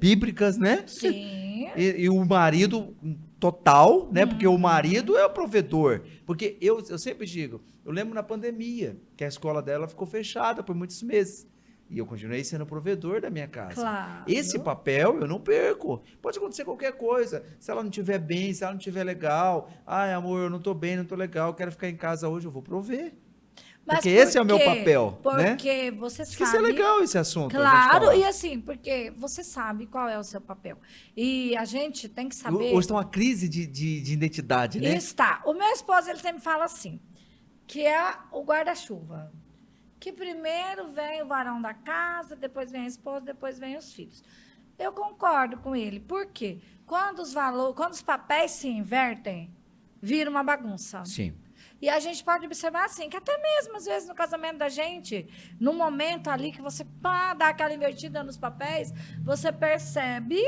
bíblicas, né? Sim. E o marido total, né? Porque o marido é o provedor. Porque eu sempre digo, eu lembro na pandemia, que a escola dela ficou fechada por muitos meses. E eu continuei sendo o provedor da minha casa. Claro. Esse papel eu não perco. Pode acontecer qualquer coisa. Se ela não estiver bem, se ela não estiver legal. Ai, amor, eu não estou bem, não estou legal, quero ficar em casa hoje, eu vou prover. Mas Porque esse é o meu papel, né? Porque você Acho que sabe... isso é legal, esse assunto. Claro, e assim, porque você sabe qual é o seu papel. E a gente tem que saber... Hoje está uma crise de identidade, né? Está. O meu esposo, ele sempre fala assim, que é o guarda-chuva. Que primeiro vem o varão da casa, depois vem a esposa, depois vem os filhos. Eu concordo com ele. Por quê? Quando os papéis se invertem, vira uma bagunça. Sim. E a gente pode observar assim, que até mesmo, às vezes, no casamento da gente, no momento ali que você dá aquela invertida nos papéis, você percebe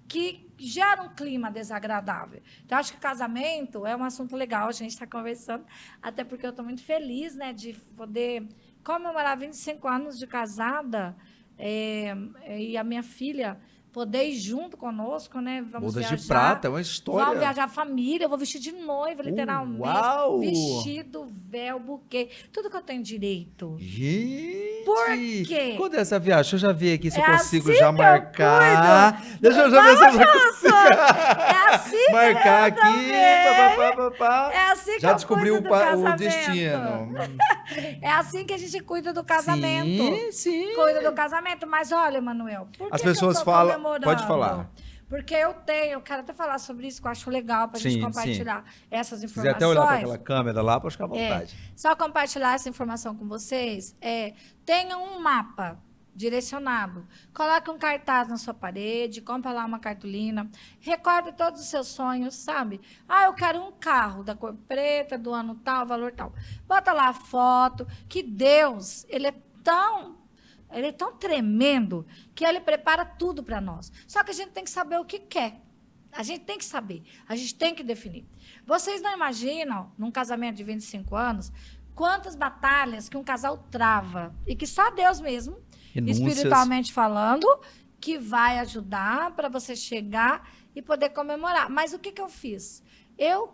que gera um clima desagradável. Então, acho que casamento é um assunto legal, a gente está conversando, até porque eu estou muito feliz, né, de poder comemorar 25 anos de casada, e a minha filha poder ir junto conosco, né? Vamos Bodas viajar. de prata, é uma história. Vamos viajar a família, eu vou vestir de noiva, literalmente. Uau! Vestido, véu, buquê, tudo que eu tenho direito. Gente! Por quê? Quando é essa viagem? Deixa eu já ver aqui se eu É consigo assim já que eu marcar. cuido. Deixa eu já ver se eu já consigo É assim marcar que eu aqui. também. É assim que Já eu descobriu cuido do o casamento. destino. É assim que a gente cuida do casamento. Sim, sim. Cuida do casamento. Mas olha, Manuel, por As que pessoas que eu tô falam... comemorando? Pode falar. Porque eu quero até falar sobre isso, que eu acho legal para a gente Sim, compartilhar essas Se informações. quiser até olhar para aquela câmera lá, pode ficar à vontade. Só compartilhar essa informação com vocês. Tenha um mapa direcionado. Coloque um cartaz na sua parede, compra lá uma cartolina, recorde todos os seus sonhos, sabe? Eu quero um carro da cor preta, do ano tal, valor tal. Bota lá a foto, que Deus, ele é tão tremendo que ele prepara tudo para nós. Só que a gente tem que saber o que quer. A gente tem que saber. A gente tem que definir. Vocês não imaginam, num casamento de 25 anos, quantas batalhas que um casal trava. E que só Deus mesmo, Renúncias. espiritualmente falando, que vai ajudar para você chegar e poder comemorar. Mas o que eu fiz? Eu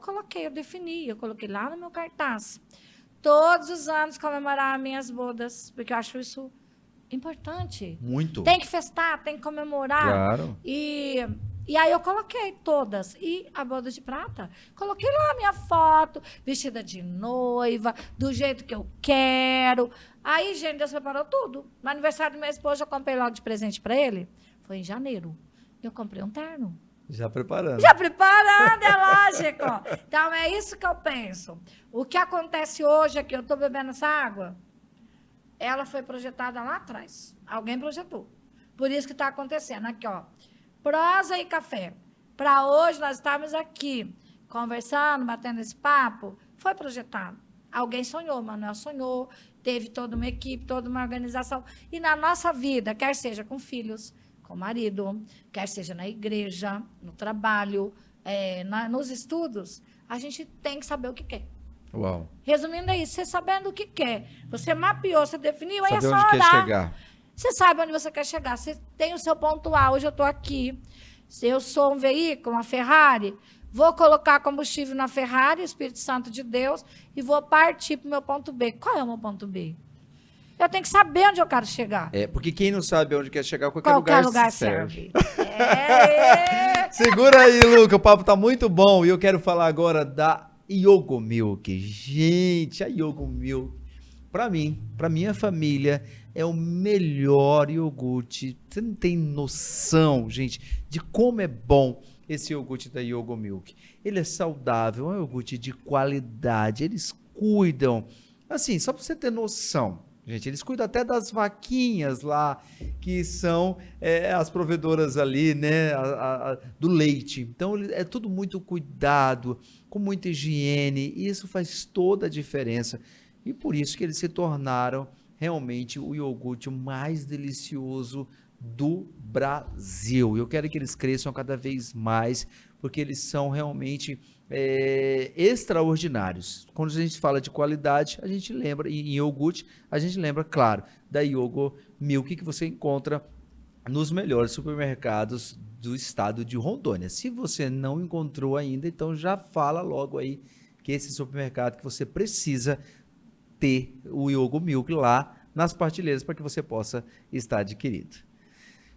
defini, eu coloquei lá no meu cartaz. Todos os anos comemorar minhas bodas, porque eu acho isso importante. Muito. Tem que festar, tem que comemorar. Claro. E aí eu coloquei todas. E a boda de prata, coloquei lá a minha foto, vestida de noiva, do jeito que eu quero. Aí, gente, Deus preparou tudo. No aniversário do meu esposo, eu comprei logo de presente para ele. Foi em janeiro. Eu comprei um terno. Já preparando. Já preparando, é lógico. Então, é isso que eu penso. O que acontece hoje é que eu estou bebendo essa água. Ela foi projetada lá atrás. Alguém projetou. Por isso que está acontecendo. Aqui, ó. Prosa e café. Para hoje, nós estamos aqui, conversando, batendo esse papo. Foi projetado. Alguém sonhou, Manuel sonhou. Teve toda uma equipe, toda uma organização. E na nossa vida, quer seja com filhos, com marido, quer seja na igreja, no trabalho, nos estudos, a gente tem que saber o que quer. Uau. Resumindo é isso, você sabendo o que quer, você mapeou, você definiu, aí é Saber só onde orar. quer chegar. Você sabe onde você quer chegar, você tem o seu ponto A, hoje eu estou aqui, se eu sou um veículo, uma Ferrari, vou colocar combustível na Ferrari, Espírito Santo de Deus, e vou partir para o meu ponto B. Qual é o meu ponto B? Eu tenho que saber onde eu quero chegar. Porque quem não sabe onde quer chegar, qualquer lugar serve. Segura aí, Luca, o papo tá muito bom. E eu quero falar agora da Yogo Milk. Gente, a Yogo Milk, pra mim, pra minha família, é o melhor iogurte. Você não tem noção, gente, de como é bom esse iogurte da Yogo Milk. Ele é saudável, é um iogurte de qualidade. Eles cuidam, assim, só pra você ter noção. Gente, eles cuidam até das vaquinhas lá, que são as provedoras ali, né, do leite. Então, é tudo muito cuidado, com muita higiene, e isso faz toda a diferença. E por isso que eles se tornaram realmente o iogurte mais delicioso do Brasil. Eu quero que eles cresçam cada vez mais, porque eles são realmente extraordinários. Quando a gente fala de qualidade, a gente lembra, e em iogurte, a gente lembra, claro, da Yogo Milk, que você encontra nos melhores supermercados do estado de Rondônia. Se você não encontrou ainda, então já fala logo aí que esse supermercado que você precisa ter o Yogo Milk lá nas partilheiras para que você possa estar adquirido.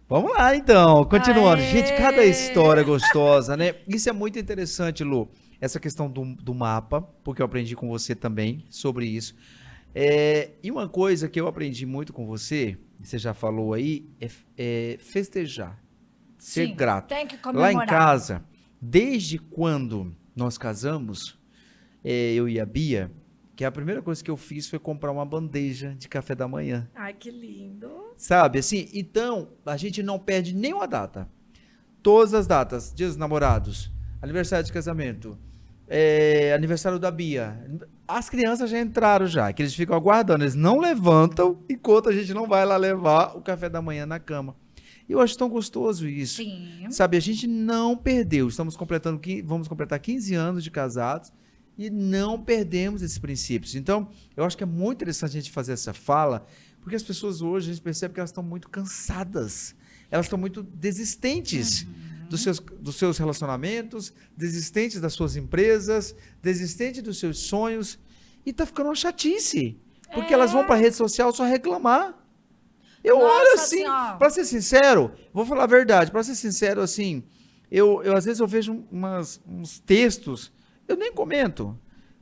Vamos lá, então, continuando. Aê! Gente, cada história gostosa, né? Isso é muito interessante, Lu, essa questão do mapa, porque eu aprendi com você também sobre isso. E uma coisa que eu aprendi muito com você, você já falou aí, é festejar, ser grato. Tem que comemorar. Lá em casa, desde quando nós casamos, eu e a Bia, que a primeira coisa que eu fiz foi comprar uma bandeja de café da manhã. Ai, que lindo. Sabe, assim, então, a gente não perde nenhuma data. Todas as datas, dias dos namorados, aniversário de casamento, aniversário da Bia. As crianças já entraram já, que eles ficam aguardando, eles não levantam enquanto a gente não vai lá levar o café da manhã na cama. E eu acho tão gostoso isso. Sim. Sabe, a gente não perdeu, vamos completar 15 anos de casados, e não perdemos esses princípios. Então, eu acho que é muito interessante a gente fazer essa fala, porque as pessoas hoje, a gente percebe que elas estão muito cansadas, elas estão muito desistentes dos seus relacionamentos, desistentes das suas empresas, desistentes dos seus sonhos, e tá ficando uma chatice, porque elas vão para a rede social só reclamar. Eu olho assim, para ser sincero, vou falar a verdade, para ser sincero, assim, eu às vezes eu vejo uns textos, eu nem comento,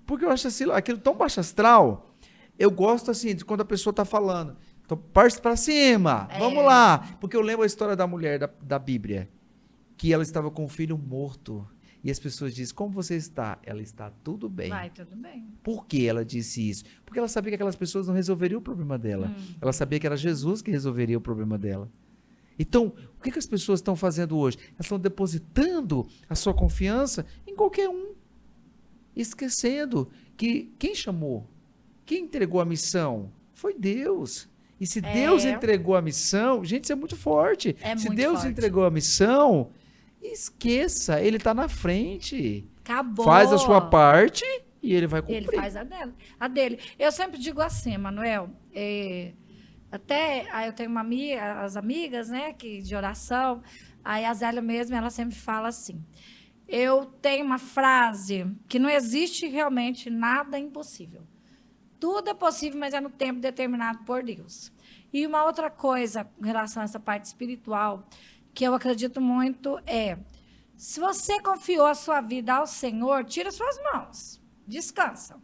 porque eu acho assim, aquilo tão baixo astral. Eu gosto assim, de quando a pessoa está falando, então parte para cima, vamos lá, porque eu lembro a história da mulher da Bíblia, que ela estava com um filho morto, e as pessoas dizem, como você está? Ela está tudo bem. Vai, tudo bem. Por que ela disse isso? Porque ela sabia que aquelas pessoas não resolveriam o problema dela, ela sabia que era Jesus que resolveria o problema dela. Então, o que as pessoas estão fazendo hoje? Elas estão depositando a sua confiança em qualquer um, esquecendo que quem chamou, quem entregou a missão foi Deus. E se Deus entregou a missão, gente, isso é muito forte. Se muito Deus forte. entregou a missão, esqueça, ele está na frente. Acabou. Faz a sua parte e ele vai cumprir. Ele faz a dele. Eu sempre digo assim, Manuel, até aí eu tenho as amigas, né, que de oração, aí a Zélia mesmo, ela sempre fala assim, eu tenho uma frase que não existe realmente nada impossível. Tudo é possível, mas é no tempo determinado por Deus. E uma outra coisa em relação a essa parte espiritual, que eu acredito muito, se você confiou a sua vida ao Senhor, tira suas mãos, descansa.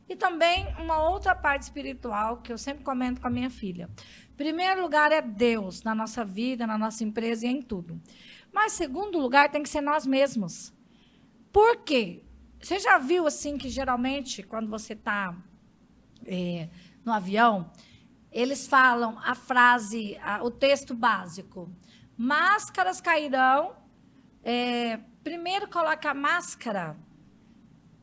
E também uma outra parte espiritual, que eu sempre comento com a minha filha. Em primeiro lugar é Deus na nossa vida, na nossa empresa e em tudo. Mas, segundo lugar, tem que ser nós mesmos. Por quê? Você já viu, assim, que geralmente, quando você está no avião, eles falam a frase, o texto básico. Máscaras cairão. Primeiro coloca a máscara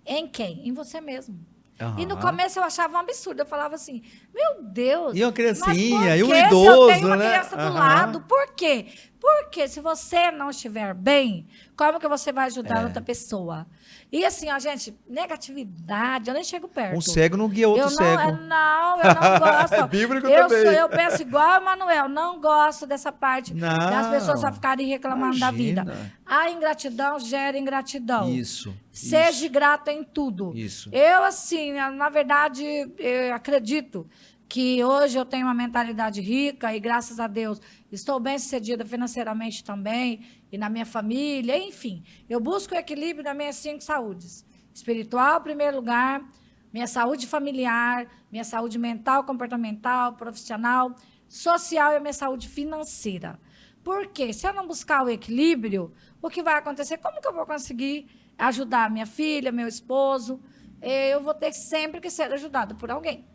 em quem? Em você mesmo. E no começo eu achava um absurdo. Eu falava assim, meu Deus. E uma criancinha, mas e um por que idoso, se eu tenho uma né? criança do lado? Por quê? Porque se você não estiver bem, como que você vai ajudar outra pessoa? E assim, ó, gente, negatividade, eu nem chego perto. Um cego não guia outro cego. Eu não gosto. É bíblico também. Eu penso igual o Manuel, não gosto dessa parte das pessoas a ficarem reclamando da vida. A ingratidão gera ingratidão. Isso. Seja grato em tudo. Isso. Eu, assim, na verdade, eu acredito que hoje eu tenho uma mentalidade rica e, graças a Deus, estou bem-sucedida financeiramente também e na minha família, enfim. Eu busco o equilíbrio das minhas 5 saúdes. Espiritual, em primeiro lugar, minha saúde familiar, minha saúde mental, comportamental, profissional, social e a minha saúde financeira. Porque se eu não buscar o equilíbrio, o que vai acontecer? Como que eu vou conseguir ajudar minha filha, meu esposo? Eu vou ter sempre que ser ajudada por alguém.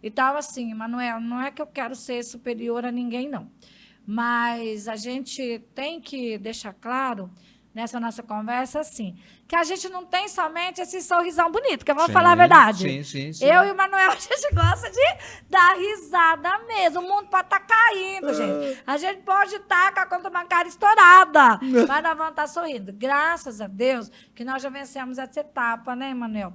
Então, assim, Manuel, não é que eu quero ser superior a ninguém, não. Mas a gente tem que deixar claro, nessa nossa conversa, assim, que a gente não tem somente esse sorrisão bonito, que eu vou falar a verdade. Sim. Eu e o Manuel, a gente gosta de dar risada mesmo. O mundo pode estar caindo, gente. A gente pode estar com a conta bancária estourada, mas nós vamos estar sorrindo. Graças a Deus que nós já vencemos essa etapa, né, Manuel?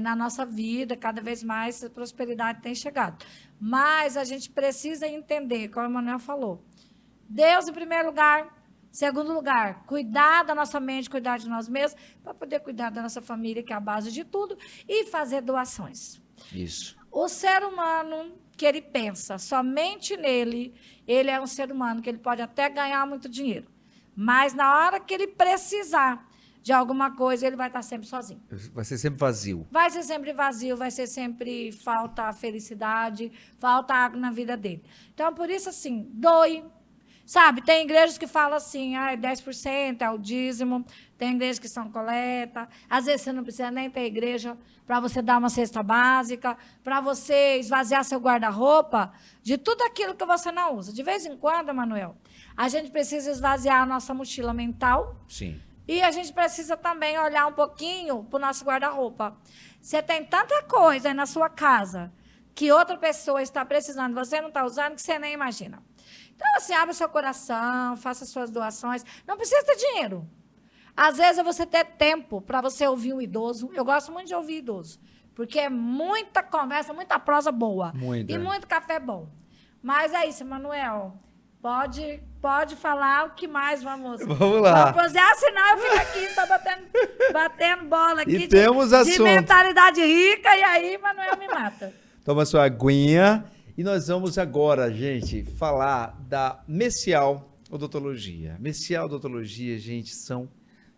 Na nossa vida, cada vez mais a prosperidade tem chegado. Mas a gente precisa entender, como o Manuel falou, Deus em primeiro lugar, segundo lugar, cuidar da nossa mente, cuidar de nós mesmos, para poder cuidar da nossa família, que é a base de tudo, e fazer doações. Isso. O ser humano que ele pensa somente nele, ele é um ser humano que ele pode até ganhar muito dinheiro, mas na hora que ele precisar de alguma coisa, ele vai estar sempre sozinho. Vai ser sempre vazio. Vai ser sempre vazio, vai ser sempre falta felicidade, falta água na vida dele. Então, por isso, assim, doe. Sabe, tem igrejas que falam assim, 10% é o dízimo, tem igrejas que são coleta, às vezes você não precisa nem ter igreja para você dar uma cesta básica, para você esvaziar seu guarda-roupa de tudo aquilo que você não usa. De vez em quando, Manuel, a gente precisa esvaziar a nossa mochila mental. Sim. E a gente precisa também olhar um pouquinho para o nosso guarda-roupa. Você tem tanta coisa aí na sua casa que outra pessoa está precisando, você não está usando, que você nem imagina. Então, assim, abre o seu coração, faça suas doações. Não precisa ter dinheiro. Às vezes, é você ter tempo para você ouvir um idoso. Eu gosto muito de ouvir idoso, porque é muita conversa, muita prosa boa. Muita. E muito café bom. Mas é isso, Manuel. Pode falar o que mais, vamos lá. Vamos fazer, senão eu fico aqui só batendo bola aqui e temos de mentalidade rica, e aí Manuel me mata. Toma sua aguinha. E nós vamos agora, gente, falar da Messial Odontologia. Messial Odontologia, gente, são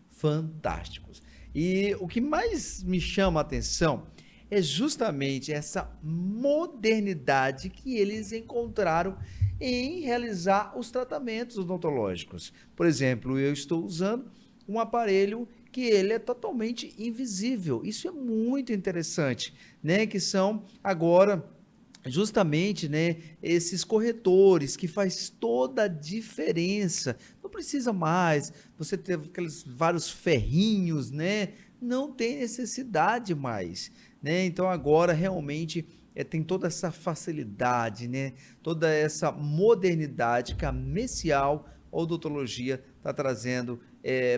fantásticos. E o que mais me chama a atenção é justamente essa modernidade que eles encontraram em realizar os tratamentos odontológicos. Por exemplo, eu estou usando um aparelho que ele é totalmente invisível. Isso é muito interessante, né? Que são agora justamente, né, esses corretores que faz toda a diferença. Não precisa mais você ter aqueles vários ferrinhos, né? Não tem necessidade mais, né? Então agora realmente tem toda essa facilidade, né? Toda essa modernidade que a Messial Odontologia está trazendo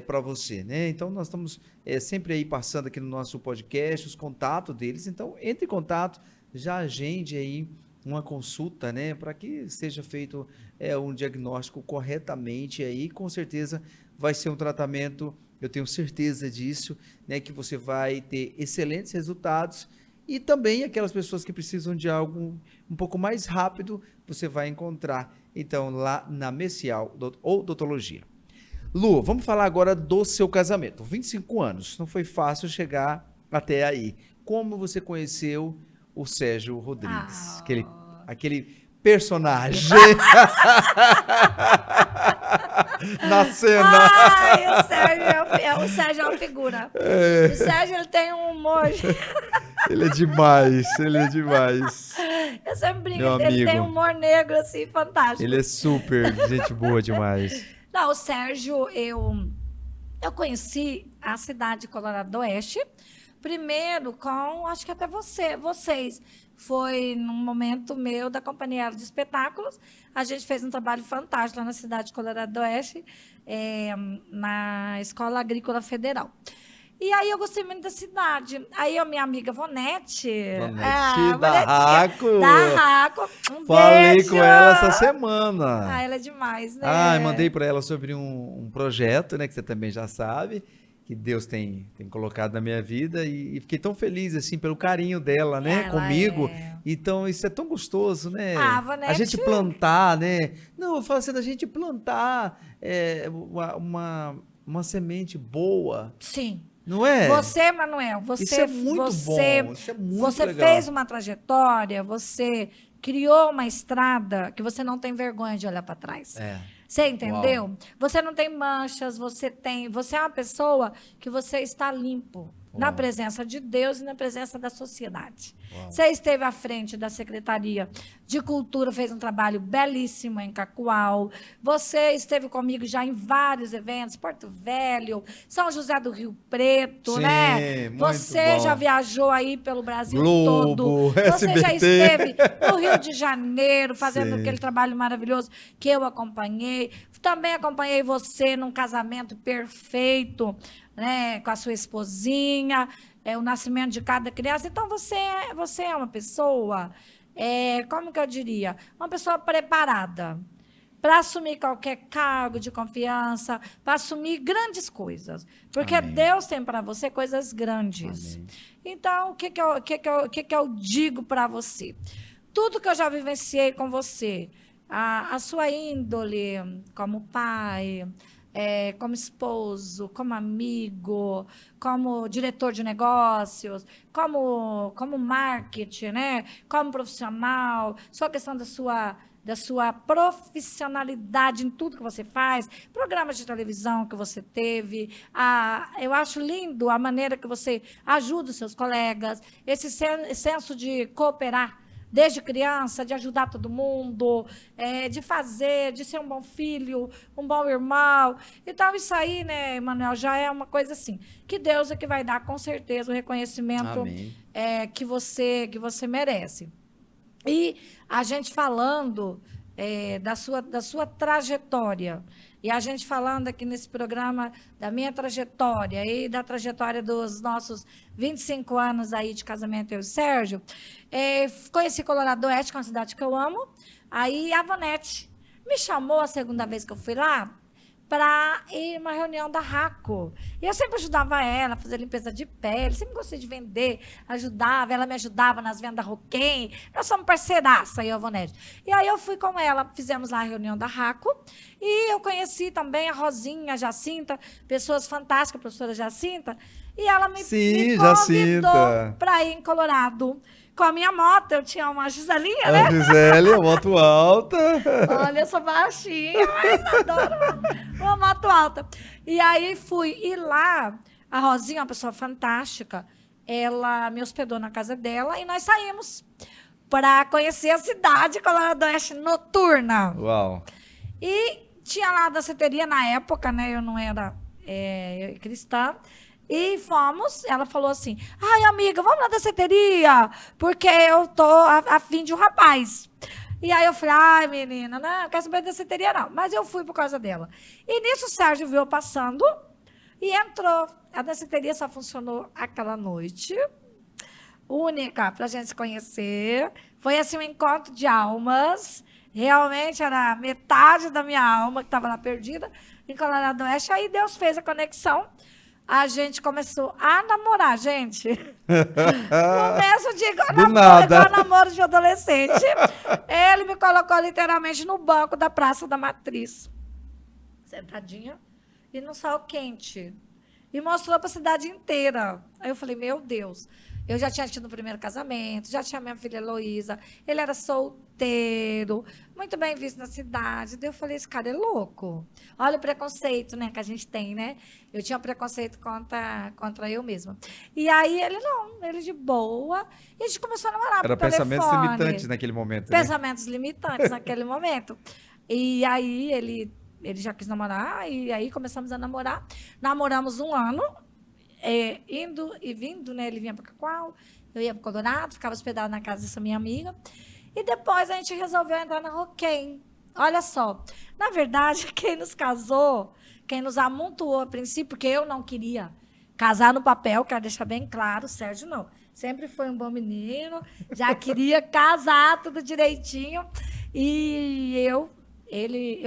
para você, né? Então nós estamos sempre aí passando aqui no nosso podcast os contatos deles. Então entre em contato, já agende aí uma consulta, né? Para que seja feito um diagnóstico corretamente aí, com certeza vai ser um tratamento, eu tenho certeza disso, né? Que você vai ter excelentes resultados. E também aquelas pessoas que precisam de algo um pouco mais rápido, você vai encontrar, então, lá na Messial Odontologia. Lu, vamos falar agora do seu casamento. 25 anos, não foi fácil chegar até aí. Como você conheceu o Sérgio Rodrigues? Aquele personagem na cena. Ai, o Sérgio é uma figura. O Sérgio, ele tem um humor. Ele é demais, ele é demais. Eu sempre brinco, ele tem um humor negro, assim, fantástico. Ele é super gente boa demais. Não, o Sérgio, eu conheci a cidade de Colorado do Oeste, Primeiro com, acho que até vocês. Foi num momento meu da Companhia de Espetáculos. A gente fez um trabalho fantástico lá na cidade de Colorado do Oeste, na Escola Agrícola Federal. E aí eu gostei muito da cidade. Aí a minha amiga Vonete, Da Raco. Da Raco, um Falei beijo. com ela essa semana. Ela é demais, né? Mandei para ela sobre um projeto, né, que você também já sabe, que Deus tem colocado na minha vida e fiquei tão feliz, assim, pelo carinho dela, né, Ela comigo. é. Então, isso é tão gostoso, né? Vonete... A gente plantar, né? Não, eu falo assim, da gente plantar uma semente boa. Sim. Não é? Você, Manuel, isso é muito bom, isso é muito legal. Fez uma trajetória, você criou uma estrada que você não tem vergonha de olhar para trás. Você entendeu? Uau. Você não tem manchas, você é uma pessoa que você está limpo. Na presença de Deus e na presença da sociedade. Você esteve à frente da Secretaria de Cultura, fez um trabalho belíssimo em Cacoal. Você esteve comigo já em vários eventos, Porto Velho, São José do Rio Preto, né? Você já viajou aí pelo Brasil Globo, todo. Você SBT. já esteve no Rio de Janeiro, fazendo aquele trabalho maravilhoso que eu acompanhei. Também acompanhei você num casamento perfeito, né, com a sua esposinha, o nascimento de cada criança. Então, você é uma pessoa, como que eu diria? Uma pessoa preparada para assumir qualquer cargo de confiança, para assumir grandes coisas. Porque Amém. Deus tem para você coisas grandes. Amém. Então, o que eu digo para você? Tudo que eu já vivenciei com você, a sua índole como pai, como esposo, como amigo, como diretor de negócios, como marketing, né? Como profissional, só a questão da sua profissionalidade em tudo que você faz, programas de televisão que você teve. Eu acho lindo a maneira que você ajuda os seus colegas, esse senso de cooperar desde criança, de ajudar todo mundo, de ser um bom filho, um bom irmão. Então, isso aí, né, Manuel, já é uma coisa assim, que Deus é que vai dar, com certeza, o reconhecimento que você merece. E a gente falando da sua trajetória, e a gente falando aqui nesse programa da minha trajetória e da trajetória dos nossos 25 anos aí de casamento, eu e o Sérgio, conheci Colorado do Oeste, que é uma cidade que eu amo. Aí a Vonete me chamou a segunda vez que eu fui lá para ir uma reunião da Raco. E eu sempre ajudava ela a fazer limpeza de pele, sempre gostei de vender, ajudava, ela me ajudava nas vendas Roquem. Nós somos parceiraça, eu e a Vonete. E aí eu fui com ela, fizemos lá a reunião da Raco, e eu conheci também a Rosinha, a Jacinta, pessoas fantásticas, a professora Jacinta, e ela me convidou para ir em Colorado. Com a minha moto, eu tinha uma Giselinha, né? A Gisele, a moto alta. Olha, eu sou baixinha, mas adoro uma moto alta. E aí fui. E lá, a Rosinha, uma pessoa fantástica, ela me hospedou na casa dela e nós saímos para conhecer a cidade Colorado do Oeste noturna. Uau! E tinha lá a danceteria na época, né? Eu não era cristã. E fomos, ela falou assim, ai, amiga, vamos na danceteria, porque eu tô a fim de um rapaz. E aí eu falei, ai, menina, não quero saber de danceteria, não. Mas eu fui por causa dela. E nisso o Sérgio viu eu passando e entrou. A danceteria só funcionou aquela noite, única, pra gente se conhecer. Foi assim um encontro de almas. Realmente era metade da minha alma que estava lá perdida em Colorado do Oeste. Aí Deus fez a conexão. A gente começou a namorar, gente. No mesmo dia, igual namoro de adolescente. Ele me colocou literalmente no banco da Praça da Matriz, sentadinha, e no sol quente. E mostrou para a cidade inteira. Aí eu falei, meu Deus. Eu já tinha tido o primeiro casamento, já tinha minha filha Heloísa, ele era solteiro, muito bem visto na cidade. Daí eu falei, esse cara é louco. Olha o preconceito, né, que a gente tem, né? Eu tinha preconceito contra eu mesma. E aí ele de boa, e a gente começou a namorar por telefone. Era pensamentos limitantes naquele momento, né? Pensamentos limitantes naquele momento. E aí ele já quis namorar, e aí começamos a namorar. Namoramos um ano. indo e vindo, né? Ele vinha para Cacoal, eu ia para Colorado, ficava hospedado na casa dessa minha amiga. E depois a gente resolveu entrar na Roquem. Olha só, na verdade, quem nos casou, quem nos amontoou a princípio, porque eu não queria casar no papel, quero deixar bem claro, o Sérgio não. Sempre foi um bom menino, já queria casar tudo direitinho. E eu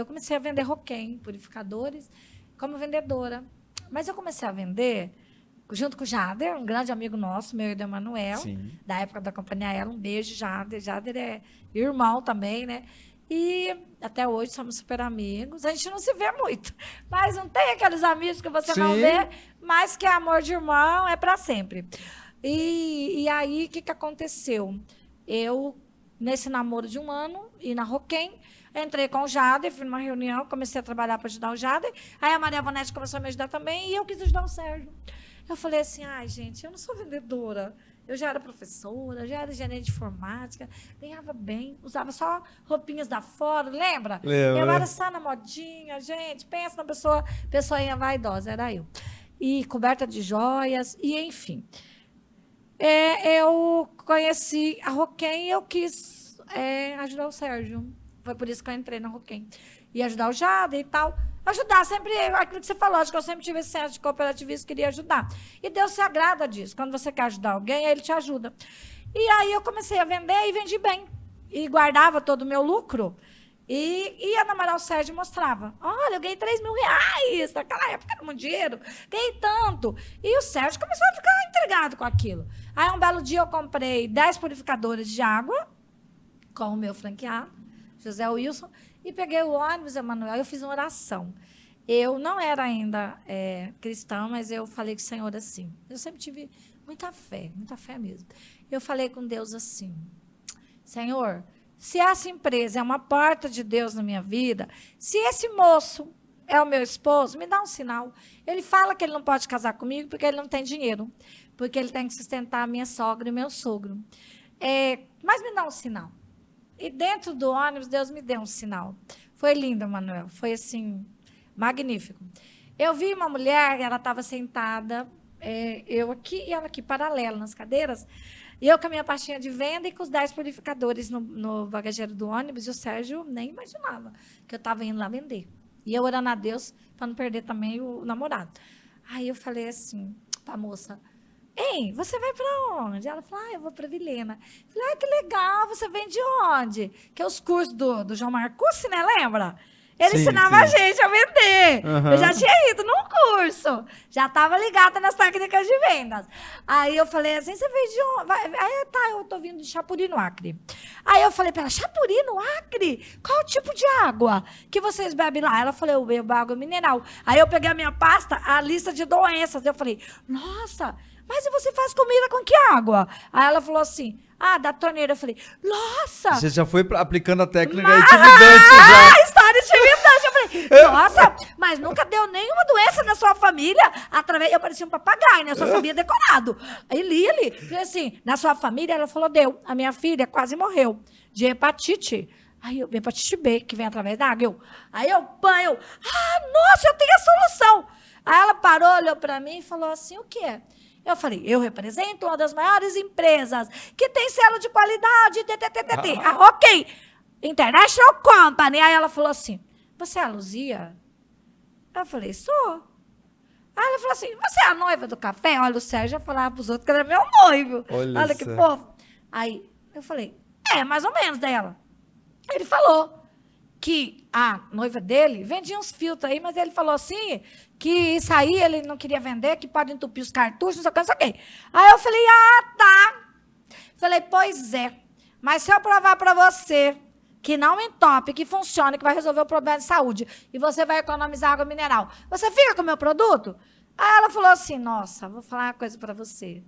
comecei a vender Roquem, purificadores, como vendedora. Mas eu comecei a vender junto com o Jader, um grande amigo nosso, meu e do Emanuel, da época da Companhia Ela. Um beijo, Jader. Jader é irmão também, né? E até hoje somos super amigos. A gente não se vê muito, mas não tem aqueles amigos que você não vê, mas que é amor de irmão, é para sempre. E aí, o que aconteceu? Eu, nesse namoro de 1 ano, e na Roquem, entrei com o Jader, fui numa reunião, comecei a trabalhar para ajudar o Jader. Aí a Maria Vanete começou a me ajudar também, e eu quis ajudar o Sérgio. Eu falei assim, ai, gente, eu não sou vendedora. Eu já era professora, já era gerente de informática, ganhava bem, usava só roupinhas da fora, lembra? Eu era só na modinha, gente, pensa na pessoinha vaidosa, era eu. E coberta de joias, e enfim. Eu conheci a Roquem e eu quis ajudar o Sérgio. Foi por isso que eu entrei na Roquem. E ajudar o Jader e tal. Ajudar sempre, aquilo que você falou, acho que eu sempre tive esse senso de cooperativismo, queria ajudar. E Deus se agrada disso. Quando você quer ajudar alguém, Ele te ajuda. E aí eu comecei a vender e vendi bem. E guardava todo o meu lucro. E ia namorar o Sérgio e mostrava. Olha, eu ganhei 3 mil reais. Naquela época era muito dinheiro. Ganhei tanto. E o Sérgio começou a ficar intrigado com aquilo. Aí um belo dia eu comprei 10 purificadores de água com o meu franqueado, José Wilson, e peguei o ônibus, Emanuel, eu fiz uma oração. Eu não era ainda cristã, mas eu falei com o Senhor assim. Eu sempre tive muita fé mesmo. Eu falei com Deus assim, Senhor, se essa empresa é uma porta de Deus na minha vida, se esse moço é o meu esposo, me dá um sinal. Ele fala que ele não pode casar comigo porque ele não tem dinheiro, porque ele tem que sustentar a minha sogra e meu sogro. Mas me dá um sinal. E dentro do ônibus, Deus me deu um sinal. Foi lindo, Manuel. Foi, assim, magnífico. Eu vi uma mulher, ela estava sentada, eu aqui e ela aqui, paralela nas cadeiras, e eu com a minha pastinha de venda e com os 10 purificadores no bagageiro do ônibus, e o Sérgio nem imaginava que eu estava indo lá vender. E eu orando a Deus para não perder também o namorado. Aí eu falei assim para a moça, ei, você vai para onde? Ela falou, eu vou para Vilhena. Eu falei, que legal, você vem de onde? Que é os cursos do João Marcucci, né, lembra? Ele ensinava a gente a vender. Uhum. Eu já tinha ido num curso. Já estava ligada nas técnicas de vendas. Aí eu falei assim, você veio de onde? Aí, eu tô vindo de Chapuri, no Acre. Aí eu falei para ela, Chapuri, no Acre? Qual o tipo de água que vocês bebem lá? Ela falou, eu bebo água mineral. Aí eu peguei a minha pasta, a lista de doenças. Eu falei, nossa, mas e você faz comida com que água? Aí ela falou assim, da torneira. Eu falei, nossa! Você já foi aplicando a técnica intimidante já. História intimidante. Eu falei, nossa, mas nunca deu nenhuma doença na sua família? Eu parecia um papagaio, né? Eu só sabia decorado. Aí li ali. Falei assim, na sua família? Ela falou, deu. A minha filha quase morreu de hepatite. Aí eu, hepatite B, que vem através da água. Aí eu, nossa, eu tenho a solução. Aí ela parou, olhou para mim e falou assim, o quê? Eu falei, eu represento uma das maiores empresas que tem selo de qualidade, ok, International Company. Aí ela falou assim, você é a Luzia? Eu falei, sou. Aí ela falou assim, você é a noiva do café? Olha, o Sérgio ia falar para os outros que era meu noivo. Olha que povo. Aí eu falei, mais ou menos dela. Ele falou que a noiva dele vendia uns filtros aí, mas ele falou assim, que isso aí ele não queria vender, que pode entupir os cartuchos, não sei o que. Aí eu falei, tá. Falei, pois é, mas se eu provar para você que não entope, que funciona, que vai resolver o problema de saúde, e você vai economizar água mineral, você fica com o meu produto? Aí ela falou assim, nossa, vou falar uma coisa para você.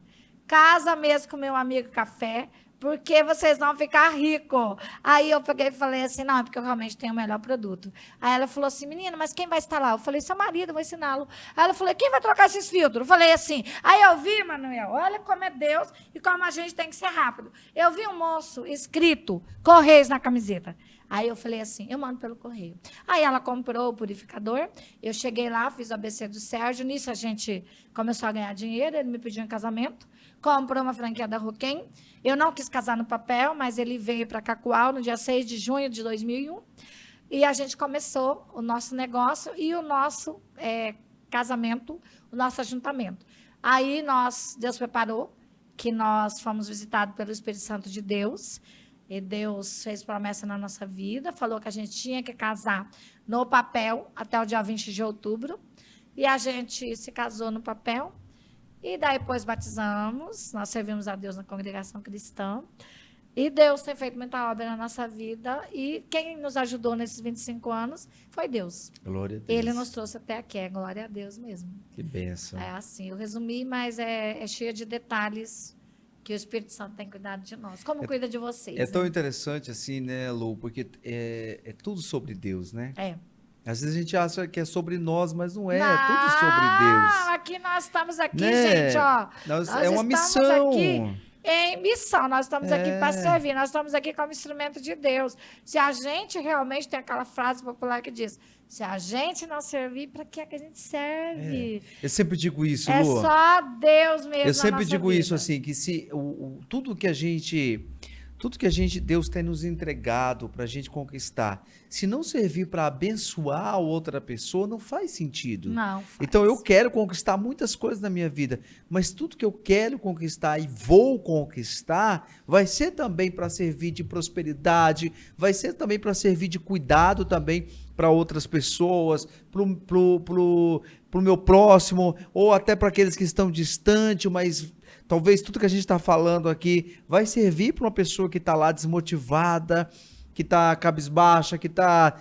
Casa mesmo com meu amigo café, porque vocês vão ficar ricos. Aí eu peguei e falei assim, não, é porque eu realmente tenho o melhor produto. Aí ela falou assim, menina, mas quem vai instalar? Eu falei, seu marido, eu vou ensiná-lo. Aí ela falou, quem vai trocar esses filtros? Eu falei assim, aí eu vi, Manuel, olha como é Deus e como a gente tem que ser rápido. Eu vi um moço escrito, Correios na camiseta. Aí eu falei assim, eu mando pelo correio. Aí ela comprou o purificador, eu cheguei lá, fiz o ABC do Sérgio, nisso a gente começou a ganhar dinheiro, ele me pediu em casamento, comprou uma franquia da Roquem. Eu não quis casar no papel, mas ele veio para Cacoal no dia 6 de junho de 2001, e a gente começou o nosso negócio e o nosso casamento, o nosso ajuntamento. Aí Deus preparou, que nós fomos visitados pelo Espírito Santo de Deus, e Deus fez promessa na nossa vida, falou que a gente tinha que casar no papel até o dia 20 de outubro. E a gente se casou no papel. E daí depois batizamos, nós servimos a Deus na congregação cristã. E Deus tem feito muita obra na nossa vida. E quem nos ajudou nesses 25 anos foi Deus. Glória a Deus. Ele nos trouxe até aqui, é glória a Deus mesmo. Que bênção. É assim, eu resumi, mas é cheia de detalhes que o Espírito Santo tem cuidado de nós. Como cuida de vocês? É tão interessante assim, né, Lu? Porque é tudo sobre Deus, né? É. Às vezes a gente acha que é sobre nós, mas não é. Não, É tudo sobre Deus. aqui nós estamos aqui, Né? gente, ó. É uma missão. Aqui em missão, nós estamos aqui para servir, nós estamos aqui como instrumento de Deus. Se a gente realmente tem aquela frase popular que diz, se a gente não servir, para que é que a gente serve? Eu sempre digo isso, É Lu. só Deus mesmo. Eu sempre na nossa digo vida. isso assim, que se tudo que a gente, Deus tem nos entregado para a gente conquistar, se não servir para abençoar a outra pessoa, não faz sentido. Não faz. Então eu quero conquistar muitas coisas na minha vida, mas tudo que eu quero conquistar e vou conquistar vai ser também para servir de prosperidade, vai ser também para servir de cuidado também para outras pessoas, pro meu próximo, ou até para aqueles que estão distantes, mas talvez tudo que a gente está falando aqui vai servir para uma pessoa que está lá desmotivada, que está cabisbaixa, que está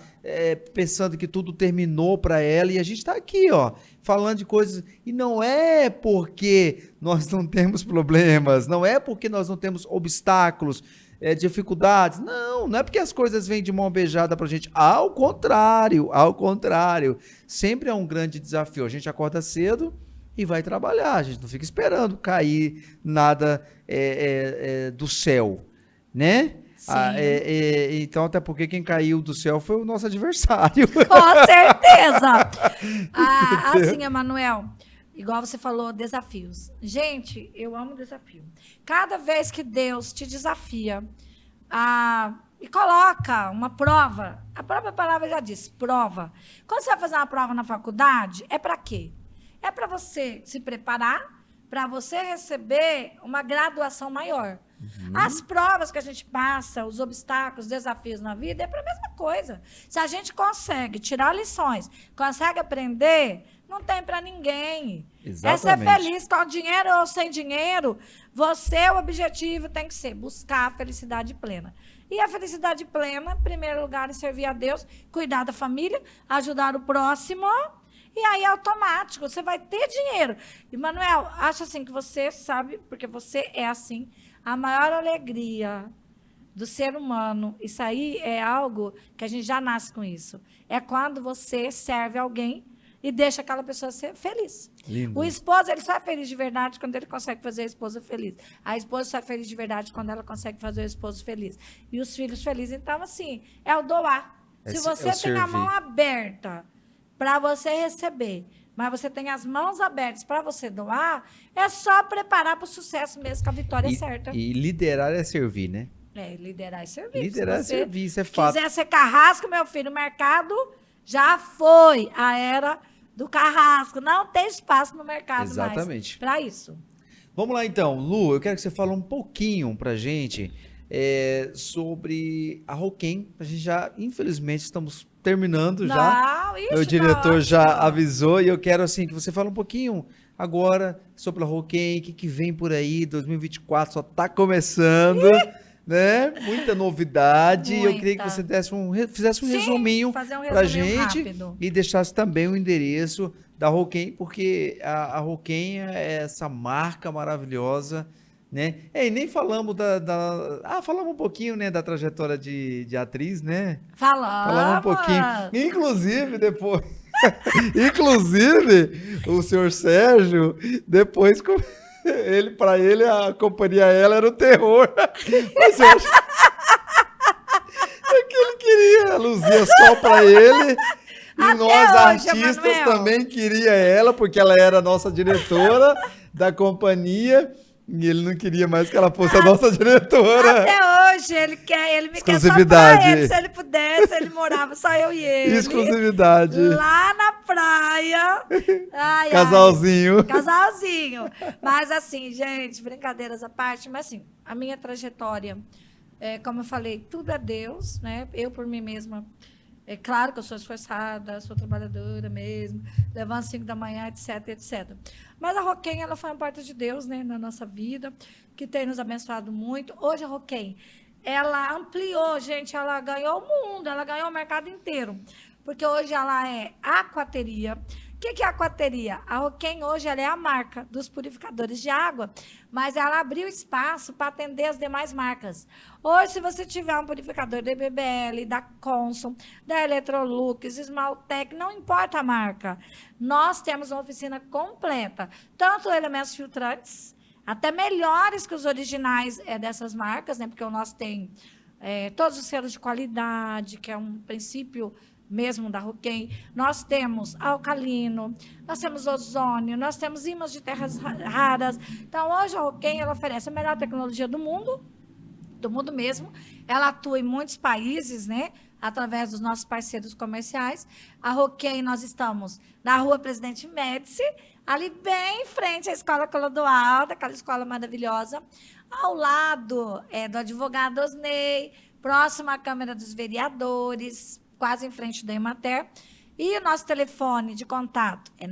pensando que tudo terminou para ela, e a gente está aqui, ó, falando de coisas, e não é porque nós não temos problemas, não é porque nós não temos obstáculos, dificuldades, não é porque as coisas vêm de mão beijada pra gente, ao contrário, sempre é um grande desafio, a gente acorda cedo e vai trabalhar, a gente não fica esperando cair nada do céu, né? Então, até porque quem caiu do céu foi o nosso adversário. Com certeza! Assim, Emanuel, igual você falou, desafios. Gente, eu amo desafio. Cada vez que Deus te desafia e coloca uma prova, a própria palavra já diz, prova. Quando você vai fazer uma prova na faculdade, é para quê? É para você se preparar, para você receber uma graduação maior. As provas que a gente passa, os obstáculos, os desafios na vida, é para a mesma coisa. Se a gente consegue tirar lições, consegue aprender, não tem para ninguém. Exatamente. É ser feliz com dinheiro ou sem dinheiro. O objetivo tem que ser buscar a felicidade plena. E a felicidade plena, em primeiro lugar, é servir a Deus, cuidar da família, ajudar o próximo. E aí é automático, você vai ter dinheiro. E, Manuel, acho assim que você sabe, porque você é assim, a maior alegria do ser humano, isso aí é algo que a gente já nasce com isso. É quando você serve alguém e deixa aquela pessoa ser feliz. Lindo. O esposo, ele só é feliz de verdade quando ele consegue fazer a esposa feliz. A esposa só é feliz de verdade quando ela consegue fazer o esposo feliz. E os filhos felizes. Então, assim, é o doar. Se você tem a mão aberta para você receber, mas você tem as mãos abertas para você doar, é só preparar para o sucesso mesmo, que a vitória é certa. E liderar é servir, né? Liderar e servir. Liderar é Se você servir, isso é fato. quiser ser carrasco, meu filho, o mercado já foi a era do carrasco. Não tem espaço no mercado mais para isso. Vamos lá então, Lu, eu quero que você fale um pouquinho pra gente sobre a Roquem. A gente já, infelizmente, estamos terminando já. Meu diretor já avisou e eu quero assim que você fale um pouquinho agora sobre a Roquem, o que vem por aí, 2024 só tá começando, né? Muita novidade. Eu queria que você fizesse um resuminho pra gente rápido. E deixasse também o endereço da Roquem, porque a Roquem é essa marca maravilhosa né? E nem falamos falamos um pouquinho, né, da trajetória de atriz, né? Falamos um pouquinho. Falamos! Inclusive, depois... Inclusive, o senhor Sérgio, depois, para ele, a companhia ela era o terror. Mas eu acho que ele queria a Luzia só para ele. E Até nós, hoje, artistas, Emanuel. também queria ela, porque ela era a nossa diretora da companhia. E ele não queria mais que ela fosse a nossa diretora. Até hoje, ele me quer só Exclusividade. pra ele. Se ele pudesse, ele morava só eu e ele. Exclusividade. Lá na praia. Ai, Casalzinho. ai, casalzinho. Mas assim, gente, brincadeiras à parte, mas assim, a minha trajetória, como eu falei, tudo é Deus, né? Eu por mim mesma, é claro que eu sou esforçada, sou trabalhadora mesmo, levanto às 5 da manhã, etc, etc. Mas a Roquem, ela foi uma porta de Deus, né, na nossa vida, que tem nos abençoado muito. Hoje a Roquem, ela ampliou, gente, ela ganhou o mundo, ela ganhou o mercado inteiro. Porque hoje ela é aquateria. O que é aquateria? A Roquem hoje ela é a marca dos purificadores de água, mas ela abriu espaço para atender as demais marcas. Hoje, se você tiver um purificador da BBL, da Consul, da Electrolux, Esmaltec, não importa a marca, nós temos uma oficina completa, tanto elementos filtrantes, até melhores que os originais dessas marcas, né? Porque o nosso tem todos os selos de qualidade, que é um princípio mesmo da Roquem. Nós temos alcalino, nós temos ozônio, nós temos ímãs de terras raras. Então, hoje a Roquem, ela oferece a melhor tecnologia do mundo mesmo. Ela atua em muitos países, né? Através dos nossos parceiros comerciais. A Roquem, nós estamos na Rua Presidente Médici, ali bem em frente à Escola Clodoaldo, aquela escola maravilhosa, ao lado do advogado Osney, próximo à Câmara dos Vereadores, quase em frente da Emater. E o nosso telefone de contato é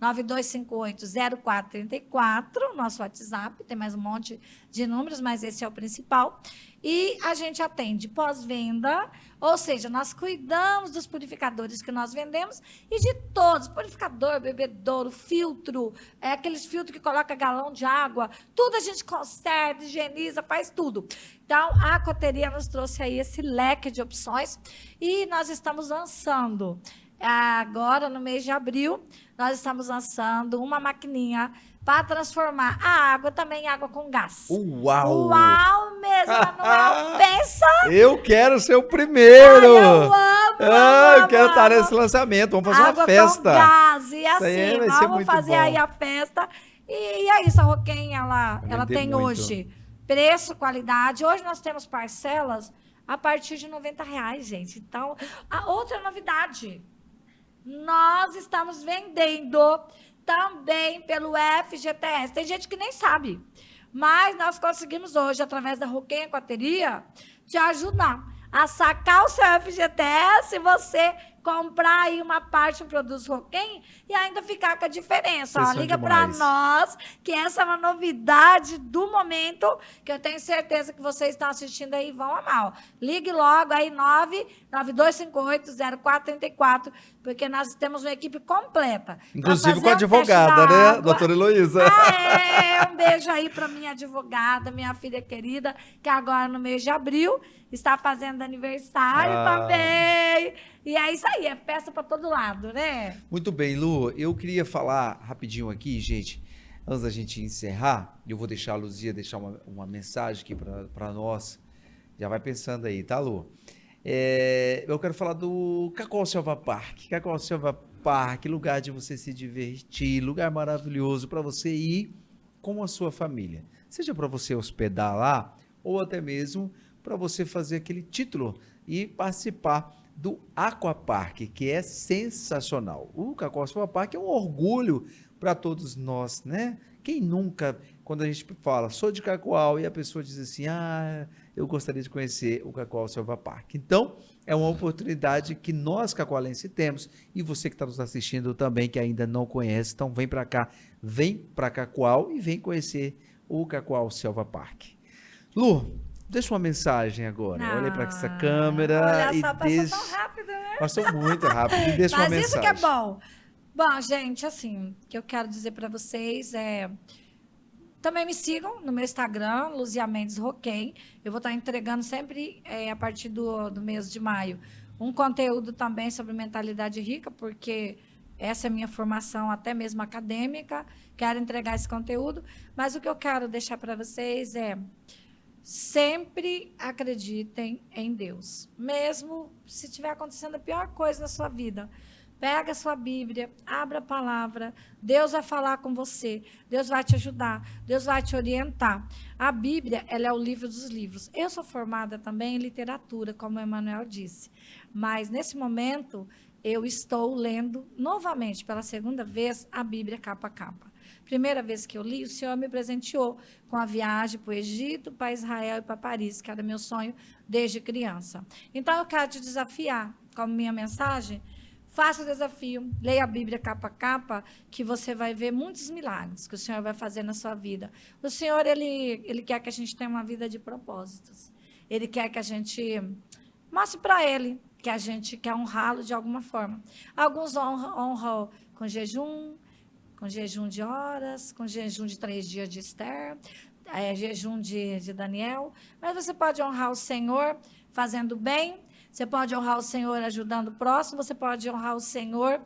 992580434, nosso WhatsApp, tem mais um monte de números, mas esse é o principal. E a gente atende pós-venda, ou seja, nós cuidamos dos purificadores que nós vendemos e de todos, purificador, bebedouro, filtro, aqueles filtros que coloca galão de água, tudo a gente conserta, higieniza, faz tudo. Então, a Aquateria nos trouxe aí esse leque de opções e nós estamos lançando, agora no mês de abril, nós estamos lançando uma maquininha para transformar a água também em água com gás. Uau! Uau mesmo, Manuel! Pensa! Eu quero ser o primeiro! Ai, eu amo, eu quero amo, estar amo. nesse lançamento. Vamos fazer Água uma festa. com gás. E Isso aí assim, vai ser vamos muito fazer bom. aí a festa. E é isso, a Roquem, ela vender tem muito. hoje preço, qualidade. Hoje nós temos parcelas a partir de R$90, gente. Então, a outra novidade, nós estamos vendendo também pelo FGTS. Tem gente que nem sabe, mas nós conseguimos hoje, através da Roquem Aquateria, te ajudar a sacar o seu FGTS e você comprar aí uma parte do produto Roquem e ainda ficar com a diferença. Vocês Ó, são liga para demais. nós, que essa é uma novidade do momento, que eu tenho certeza que vocês estão assistindo aí e vão amar. Ó. Ligue logo aí, 992580434, porque nós temos uma equipe completa. pra Inclusive fazer com a o teste advogada, da né? água. Doutora Heloísa. Um beijo aí para minha advogada, minha filha querida, que agora no mês de abril está fazendo aniversário também. E é isso aí, é festa para todo lado, né? Muito bem, Lu. Eu queria falar rapidinho aqui, gente, antes da gente encerrar. Eu vou deixar a Luzia deixar uma mensagem aqui para nós. Já vai pensando aí, tá, Lu? Eu quero falar do Cacau Selva Park. Cacau Selva Park, lugar de você se divertir, lugar maravilhoso para você ir com a sua família. Seja para você hospedar lá, ou até mesmo para você fazer aquele título e participar do Aquapark, que é sensacional. O Cacau Selva Park é um orgulho para todos nós, né? Quem nunca, quando a gente fala, sou de Cacoal, e a pessoa diz assim, eu gostaria de conhecer o Cacau Selva Park. Então, é uma oportunidade que nós, cacoalenses, temos, e você que está nos assistindo também, que ainda não conhece, então vem para cá, vem para Cacoal e vem conhecer o Cacau Selva Park. Lu, deixa uma mensagem agora. Olha para essa câmera. Olha só, e passou tão rápido, né? Passou muito rápido. E deixa uma Mas isso mensagem. que é bom. Bom, gente, assim, o que eu quero dizer para vocês é Também me sigam no meu Instagram, Luzia Mendes Roquem. Eu vou estar entregando sempre, a partir do mês de maio, um conteúdo também sobre mentalidade rica, porque essa é a minha formação, até mesmo acadêmica. Quero entregar esse conteúdo. Mas o que eu quero deixar para vocês é: sempre acreditem em Deus. Mesmo se estiver acontecendo a pior coisa na sua vida, pega a sua Bíblia, abra a palavra, Deus vai falar com você, Deus vai te ajudar, Deus vai te orientar. A Bíblia, ela é o livro dos livros. Eu sou formada também em literatura, como o Emanuel disse, mas nesse momento eu estou lendo novamente, pela segunda vez, a Bíblia capa a capa. Primeira vez que eu li, o Senhor me presenteou com a viagem para o Egito, para Israel e para Paris, que era meu sonho desde criança. Então, eu quero te desafiar, como minha mensagem: faça o desafio, leia a Bíblia capa a capa, que você vai ver muitos milagres que o Senhor vai fazer na sua vida. O Senhor, ele quer que a gente tenha uma vida de propósitos. Ele quer que a gente mostre para Ele que a gente quer honrá-lo de alguma forma. Alguns honram com jejum de horas, com jejum de 3 dias de Esther, jejum de Daniel. Mas você pode honrar o Senhor fazendo bem, você pode honrar o Senhor ajudando o próximo, você pode honrar o Senhor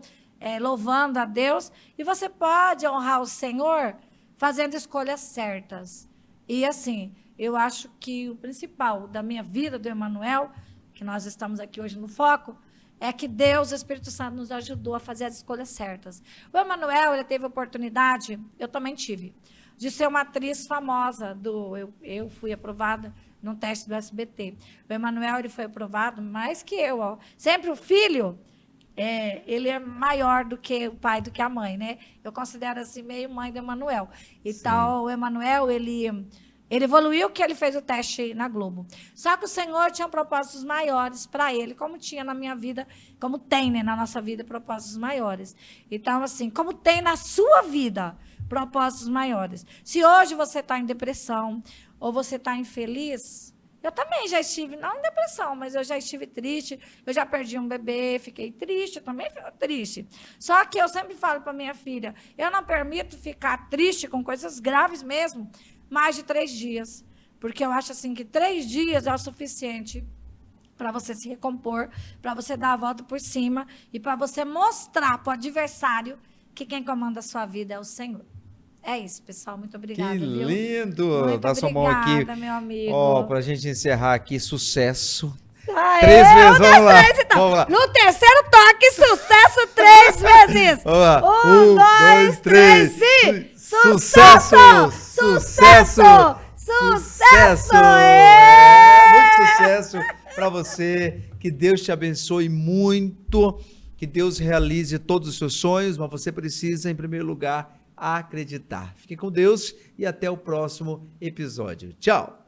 louvando a Deus, e você pode honrar o Senhor fazendo escolhas certas. E assim, eu acho que o principal da minha vida, do Emanuel, que nós estamos aqui hoje no foco, é que Deus, o Espírito Santo, nos ajudou a fazer as escolhas certas. O Emanuel, ele teve a oportunidade, eu também tive, de ser uma atriz famosa. Eu fui aprovada num teste do SBT. O Emanuel, ele foi aprovado mais que eu. Ó. Sempre o filho, ele é maior do que o pai, do que a mãe, né? Eu considero assim, meio mãe do Emanuel. Então, sim, o Emanuel, ele evoluiu, que ele fez o teste na Globo. Só que o Senhor tinha propósitos maiores para ele, como tinha na minha vida, como tem, né, na nossa vida, propósitos maiores. Então, assim, como tem na sua vida propósitos maiores. Se hoje você está em depressão, ou você está infeliz, eu também já estive, não em depressão, mas eu já estive triste, eu já perdi um bebê, fiquei triste, eu também fico triste. Só que eu sempre falo para minha filha, eu não permito ficar triste com coisas graves mesmo, mais de 3 dias, porque eu acho assim que 3 dias é o suficiente para você se recompor, para você dar a volta por cima e para você mostrar para o adversário que quem comanda a sua vida é o Senhor. É isso, pessoal. Muito obrigada. Que viu? lindo! Muito Dá sua mão aqui, meu amigo. ó, pra gente encerrar aqui, sucesso. Aê, 3 vezes, vamos lá. Então. Vamos lá. No terceiro toque, sucesso 3 vezes. Vamos lá. 1, 2, 3, sim. Sucesso! Sucesso! Sucesso! Muito sucesso para você. Que Deus te abençoe muito. Que Deus realize todos os seus sonhos, mas você precisa, em primeiro lugar, acreditar. Fique com Deus e até o próximo episódio. Tchau!